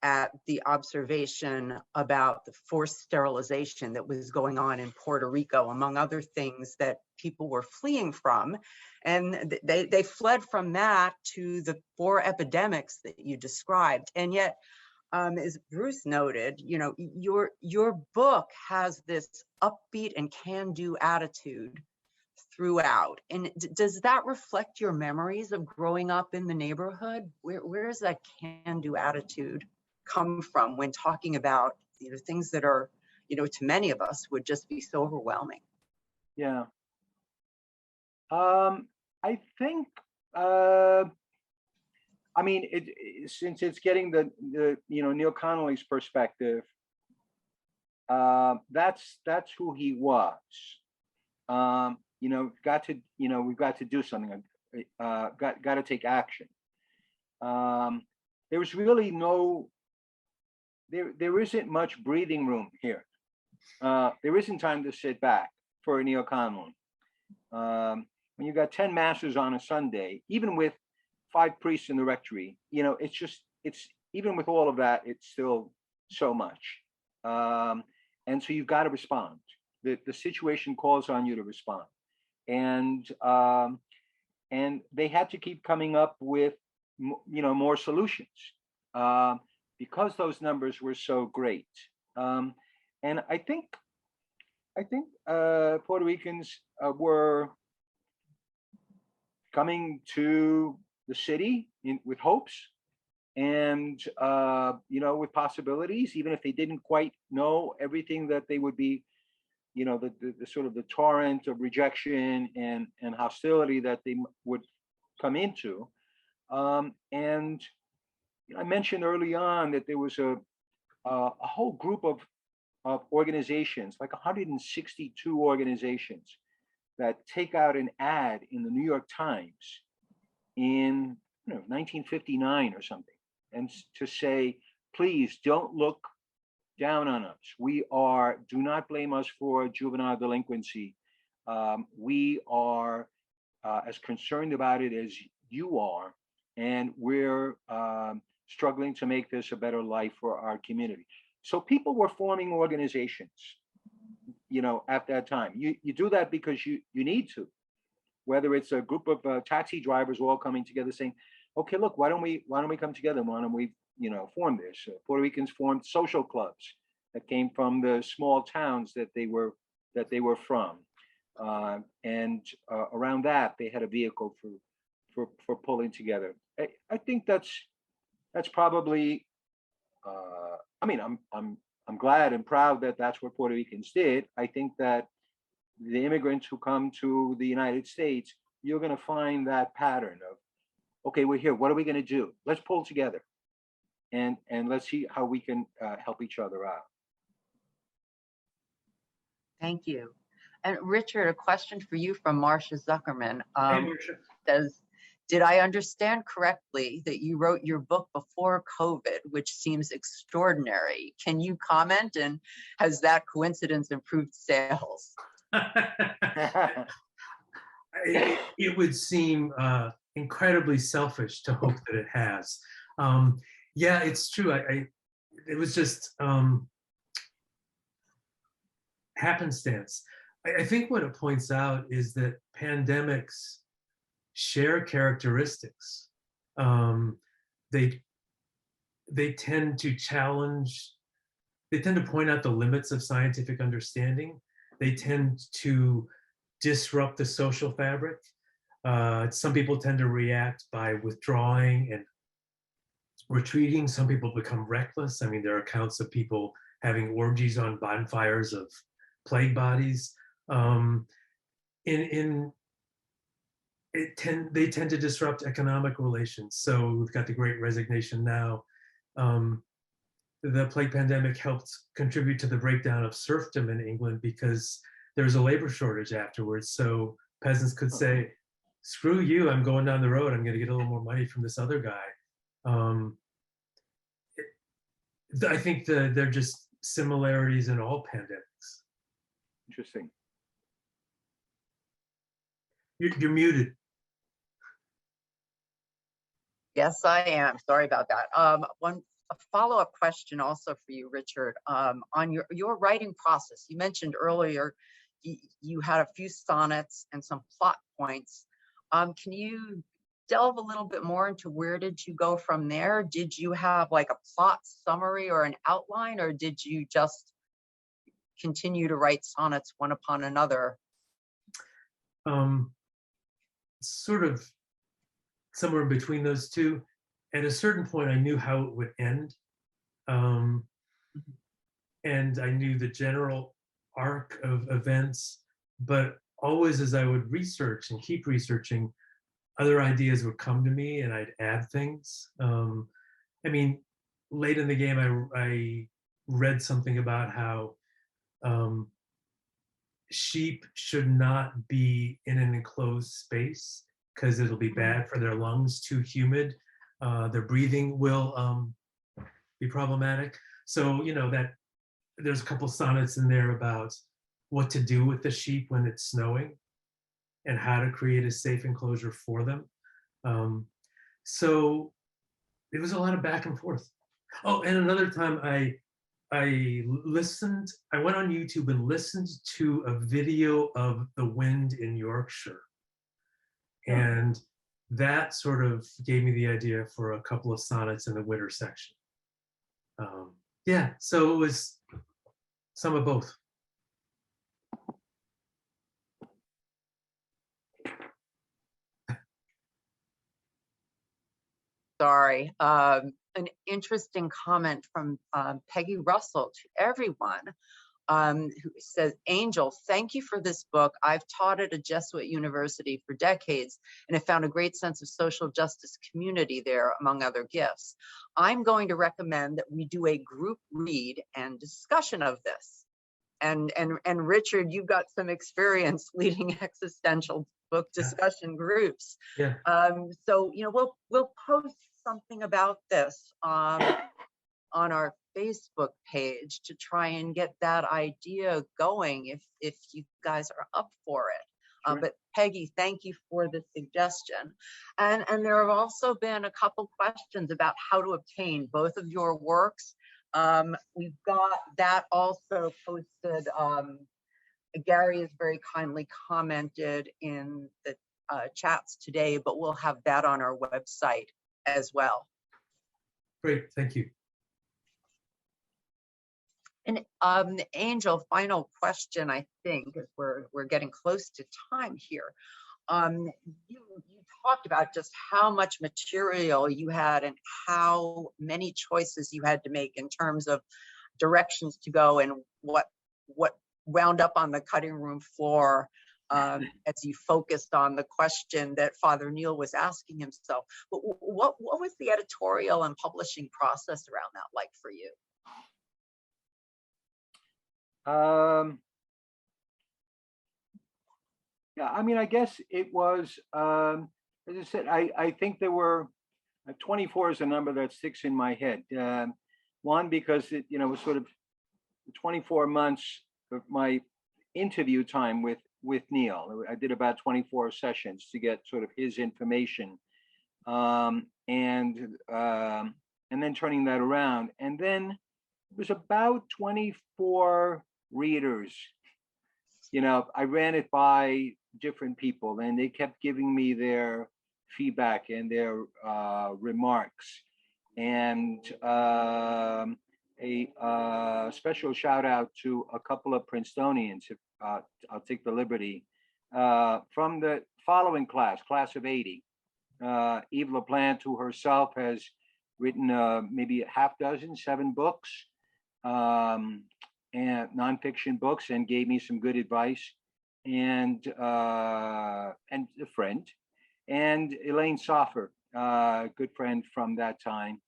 [SPEAKER 1] at the observation about the forced sterilization that was going on in Puerto Rico, among other things that people were fleeing from. And they fled from that to the 4 epidemics that you described. And yet, as Bruce noted, you know, your book has this upbeat and can-do attitude throughout. And does that reflect your memories of growing up in the neighborhood? Where does that can-do attitude come from when talking about, you know, things that are, you know, to many of us would just be so overwhelming?
[SPEAKER 3] Yeah. I think, I mean, since it's getting the you know, Neil Connolly's perspective, that's who he was. You know, we've got to do something. Got to take action. There was really there isn't much breathing room here. There isn't time to sit back for Neil Connolly. When you got 10 masters on a Sunday, even with 5 priests in the rectory, you know, it's even with all of that, it's still so much. And so you've got to respond. The situation calls on you to respond. And they had to keep coming up with, you know, more solutions because those numbers were so great. And I think Puerto Ricans were coming to the city with hopes and you know, with possibilities, even if they didn't quite know everything that they would be, you know, the sort of the torrent of rejection and hostility that they would come into. And you know, I mentioned early on that there was a whole group of organizations, like 162 organizations, that take out an ad in the New York Times in 1959 or something, and to say, please don't look down on us. Do not blame us for juvenile delinquency. We are as concerned about it as you are, and we're struggling to make this a better life for our community. So people were forming organizations, you know, at that time. You do that because you need to, whether it's a group of taxi drivers all coming together saying, okay, look, why don't we come together? Why don't we, you know, form this? Puerto Ricans formed social clubs that came from the small towns that they were from. And around that, they had a vehicle for pulling together. I think that's probably, I mean, I'm glad and proud that that's what Puerto Ricans did. I think that the immigrants who come to the United States, you're going to find that pattern of, okay, we're here. What are we going to do? Let's pull together, and let's see how we can help each other out.
[SPEAKER 1] Thank you. And Richard, a question for you from Marcia Zuckerman.
[SPEAKER 2] Hey, Marcia.
[SPEAKER 1] Did I understand correctly that you wrote your book before COVID, which seems extraordinary? Can you comment, and has that coincidence improved sales?
[SPEAKER 2] It would seem incredibly selfish to hope that it has. Yeah, it's true. It was just happenstance. I think what it points out is that pandemics share characteristics. They tend to challenge, they tend to point out the limits of scientific understanding. They tend to disrupt the social fabric. Some people tend to react by withdrawing and retreating. Some people become reckless. I mean, there are accounts of people having orgies on bonfires of plague bodies. In they tend to disrupt economic relations. So we've got the Great Resignation now. The plague pandemic helped contribute to the breakdown of serfdom in England because there's a labor shortage afterwards. So peasants could say, screw you, I'm going down the road. I'm going to get a little more money from this other guy. I think there are just similarities in all pandemics.
[SPEAKER 3] Interesting.
[SPEAKER 2] You're muted.
[SPEAKER 1] Yes, I am. Sorry about that. A follow-up question also for you, Richard, on your writing process. You mentioned earlier you had a few sonnets and some plot points. Can you delve a little bit more into where did you go from there? Did you have like a plot summary or an outline, or did you just continue to write sonnets one upon another?
[SPEAKER 2] Sort of somewhere in between those two. At a certain point, I knew how it would end. And I knew the general arc of events, but always as I would research and keep researching, other ideas would come to me and I'd add things. I mean, late in the game, I read something about how sheep should not be in an enclosed space because it'll be bad for their lungs, too humid. Their breathing will be problematic. So, you know, that there's a couple sonnets in there about what to do with the sheep when it's snowing and how to create a safe enclosure for them. So it was a lot of back and forth. Oh, and another time I went on YouTube and listened to a video of the wind in Yorkshire. And that sort of gave me the idea for a couple of sonnets in the winter section. Yeah, so it was some of both.
[SPEAKER 1] Sorry. An interesting comment from Peggy Russell to everyone, who says, Angel, thank you for this book. I've taught at a Jesuit university for decades and have found a great sense of social justice community there, among other gifts. I'm going to recommend that we do a group read and discussion of this. And Richard, you've got some experience leading existential book discussion groups.
[SPEAKER 2] Yeah.
[SPEAKER 1] So, you know, we'll post something about this on our Facebook page to try and get that idea going if you guys are up for it.
[SPEAKER 3] Sure.
[SPEAKER 1] But Peggy, thank you for the suggestion. And there have also been a couple questions about how to obtain both of your works. We've got that also posted. Gary has very kindly commented in the chats today, but we'll have that on our website as well.
[SPEAKER 2] Great, thank you.
[SPEAKER 1] And Angel, final question, I think, as we're getting close to time here. You talked about just how much material you had and how many choices you had to make in terms of directions to go and what wound up on the cutting room floor as you focused on the question that Father Neil was asking himself. But what was the editorial and publishing process around that like for you?
[SPEAKER 3] Yeah, I mean, I guess it was, as I said, I think there were 24 is a number that sticks in my head. One, because it, you know, was sort of 24 months of my interview time with Neil. I did about 24 sessions to get sort of his information, and then turning that around, and then it was about 24 readers. You know, I ran it by different people, and they kept giving me their feedback and their remarks, and a special shout out to a couple of Princetonians, if I'll take the liberty, from the following class of 80. Eve LaPlante, who herself has written maybe a half dozen, 7 books, and nonfiction books, and gave me some good advice, and a friend, and Elaine Soffer, good friend from that time,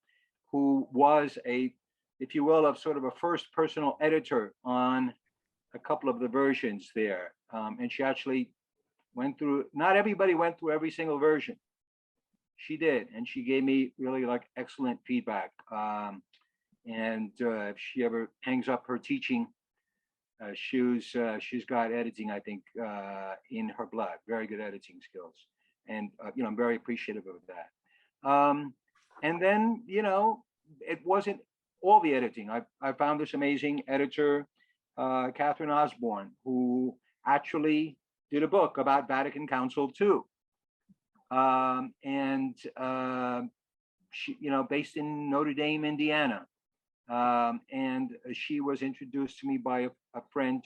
[SPEAKER 3] who was a, if you will, of sort of a first personal editor on a couple of the versions there. And she actually went through, not everybody went through every single version. She did, and she gave me really like excellent feedback. And if she ever hangs up her teaching shoes, she's got editing, I think, in her blood, very good editing skills. And, I'm very appreciative of that. And then, it wasn't all the editing. I found this amazing editor, Catherine Osborne, who actually did a book about Vatican Council II. And she, based in Notre Dame, Indiana. And she was introduced to me by a friend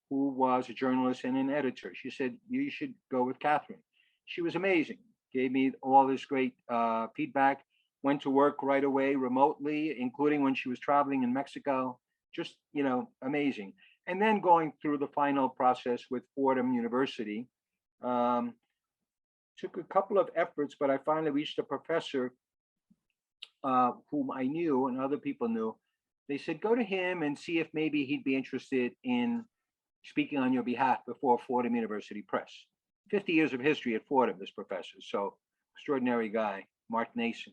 [SPEAKER 3] who was a journalist and an editor. She said, you should go with Catherine. She was amazing, gave me all this great feedback, went to work right away remotely, including when she was traveling in Mexico, just, amazing. And then going through the final process with Fordham University, took a couple of efforts, but I finally reached a professor whom I knew and other people knew. They said, go to him and see if maybe he'd be interested in speaking on your behalf before Fordham University Press. 50 years of history at Fordham, this professor, so extraordinary guy, Mark Nason.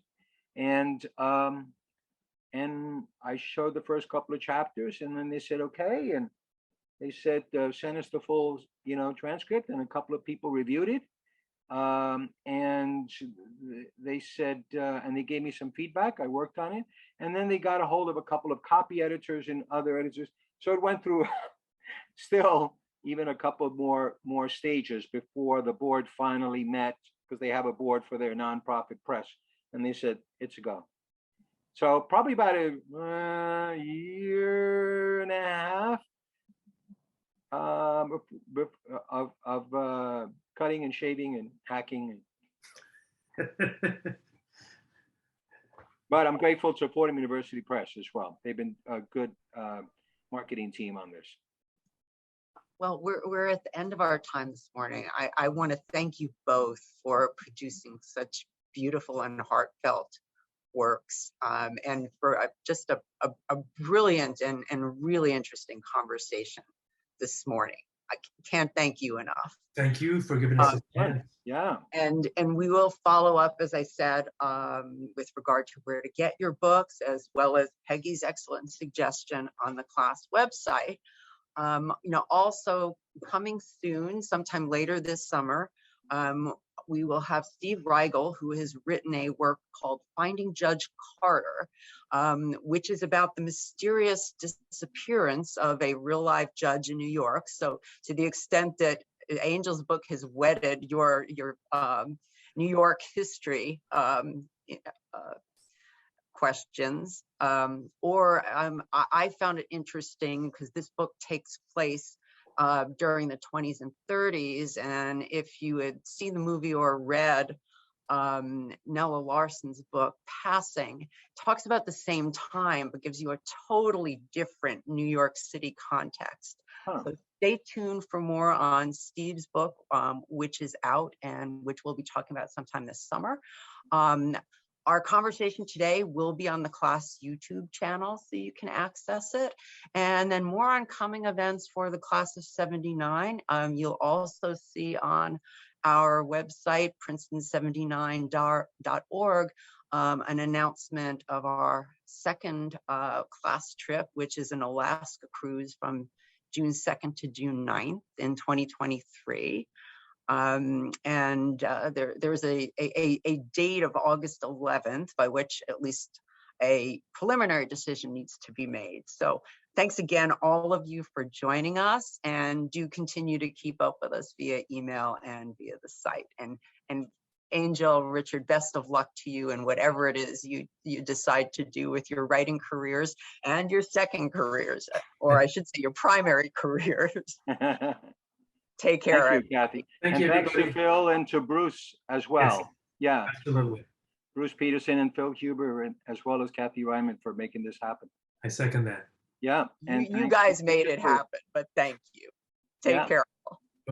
[SPEAKER 3] And I showed the first couple of chapters, and then they said, okay. And they said, send us the full, transcript, and a couple of people reviewed it. And they said, and they gave me some feedback. I worked on it, and then they got a hold of a couple of copy editors and other editors. So it went through still even a couple more stages before the board finally met, because they have a board for their nonprofit press, and they said it's a go. So probably about a year and a half of cutting and shaving and hacking. But I'm grateful to Fordham University Press as well. They've been a good marketing team on this.
[SPEAKER 1] Well, we're at the end of our time this morning. I want to thank you both for producing such beautiful and heartfelt works, and for just a brilliant and really interesting conversation this morning. I can't thank you enough.
[SPEAKER 2] Thank you for giving us a chance.
[SPEAKER 3] Yeah.
[SPEAKER 1] And we will follow up, as I said, with regard to where to get your books, as well as Peggy's excellent suggestion on the class website. Also coming soon, sometime later this summer, we will have Steve Reigel, who has written a work called Finding Judge Carter, which is about the mysterious disappearance of a real life judge in New York. So to the extent that Angel's book has whetted your New York history questions, I found it interesting because this book takes place during the 20s and 30s, and if you had seen the movie or read Nella Larson's book Passing, talks about the same time but gives you a totally different New York City context. So stay tuned for more on Steve's book, which is out and which we'll be talking about sometime this summer. Our conversation today will be on the class YouTube channel, so you can access it. And then more on coming events for the class of 79. You'll also see on our website, princeton79.org, an announcement of our second class trip, which is an Alaska cruise from June 2nd to June 9th in 2023. There's a date of August 11th by which at least a preliminary decision needs to be made. So thanks again, all of you, for joining us, and do continue to keep up with us via email and via the site. And Angel, Richard, best of luck to you in whatever it is you decide to do with your writing careers and your second careers, or I should say your primary careers. Take care.
[SPEAKER 3] Thank you, Kathy.
[SPEAKER 2] Thank
[SPEAKER 3] and
[SPEAKER 2] you,
[SPEAKER 3] thanks
[SPEAKER 2] everybody.
[SPEAKER 3] to Phil and to Bruce as well.
[SPEAKER 2] Yes,
[SPEAKER 3] Yeah.
[SPEAKER 2] absolutely.
[SPEAKER 3] Bruce Peterson and Phil Huber, and as well as Kathy Ryman for making this happen.
[SPEAKER 2] I second that.
[SPEAKER 3] Yeah.
[SPEAKER 1] You guys made it happen, but thank you. Take
[SPEAKER 3] Yeah.
[SPEAKER 1] care.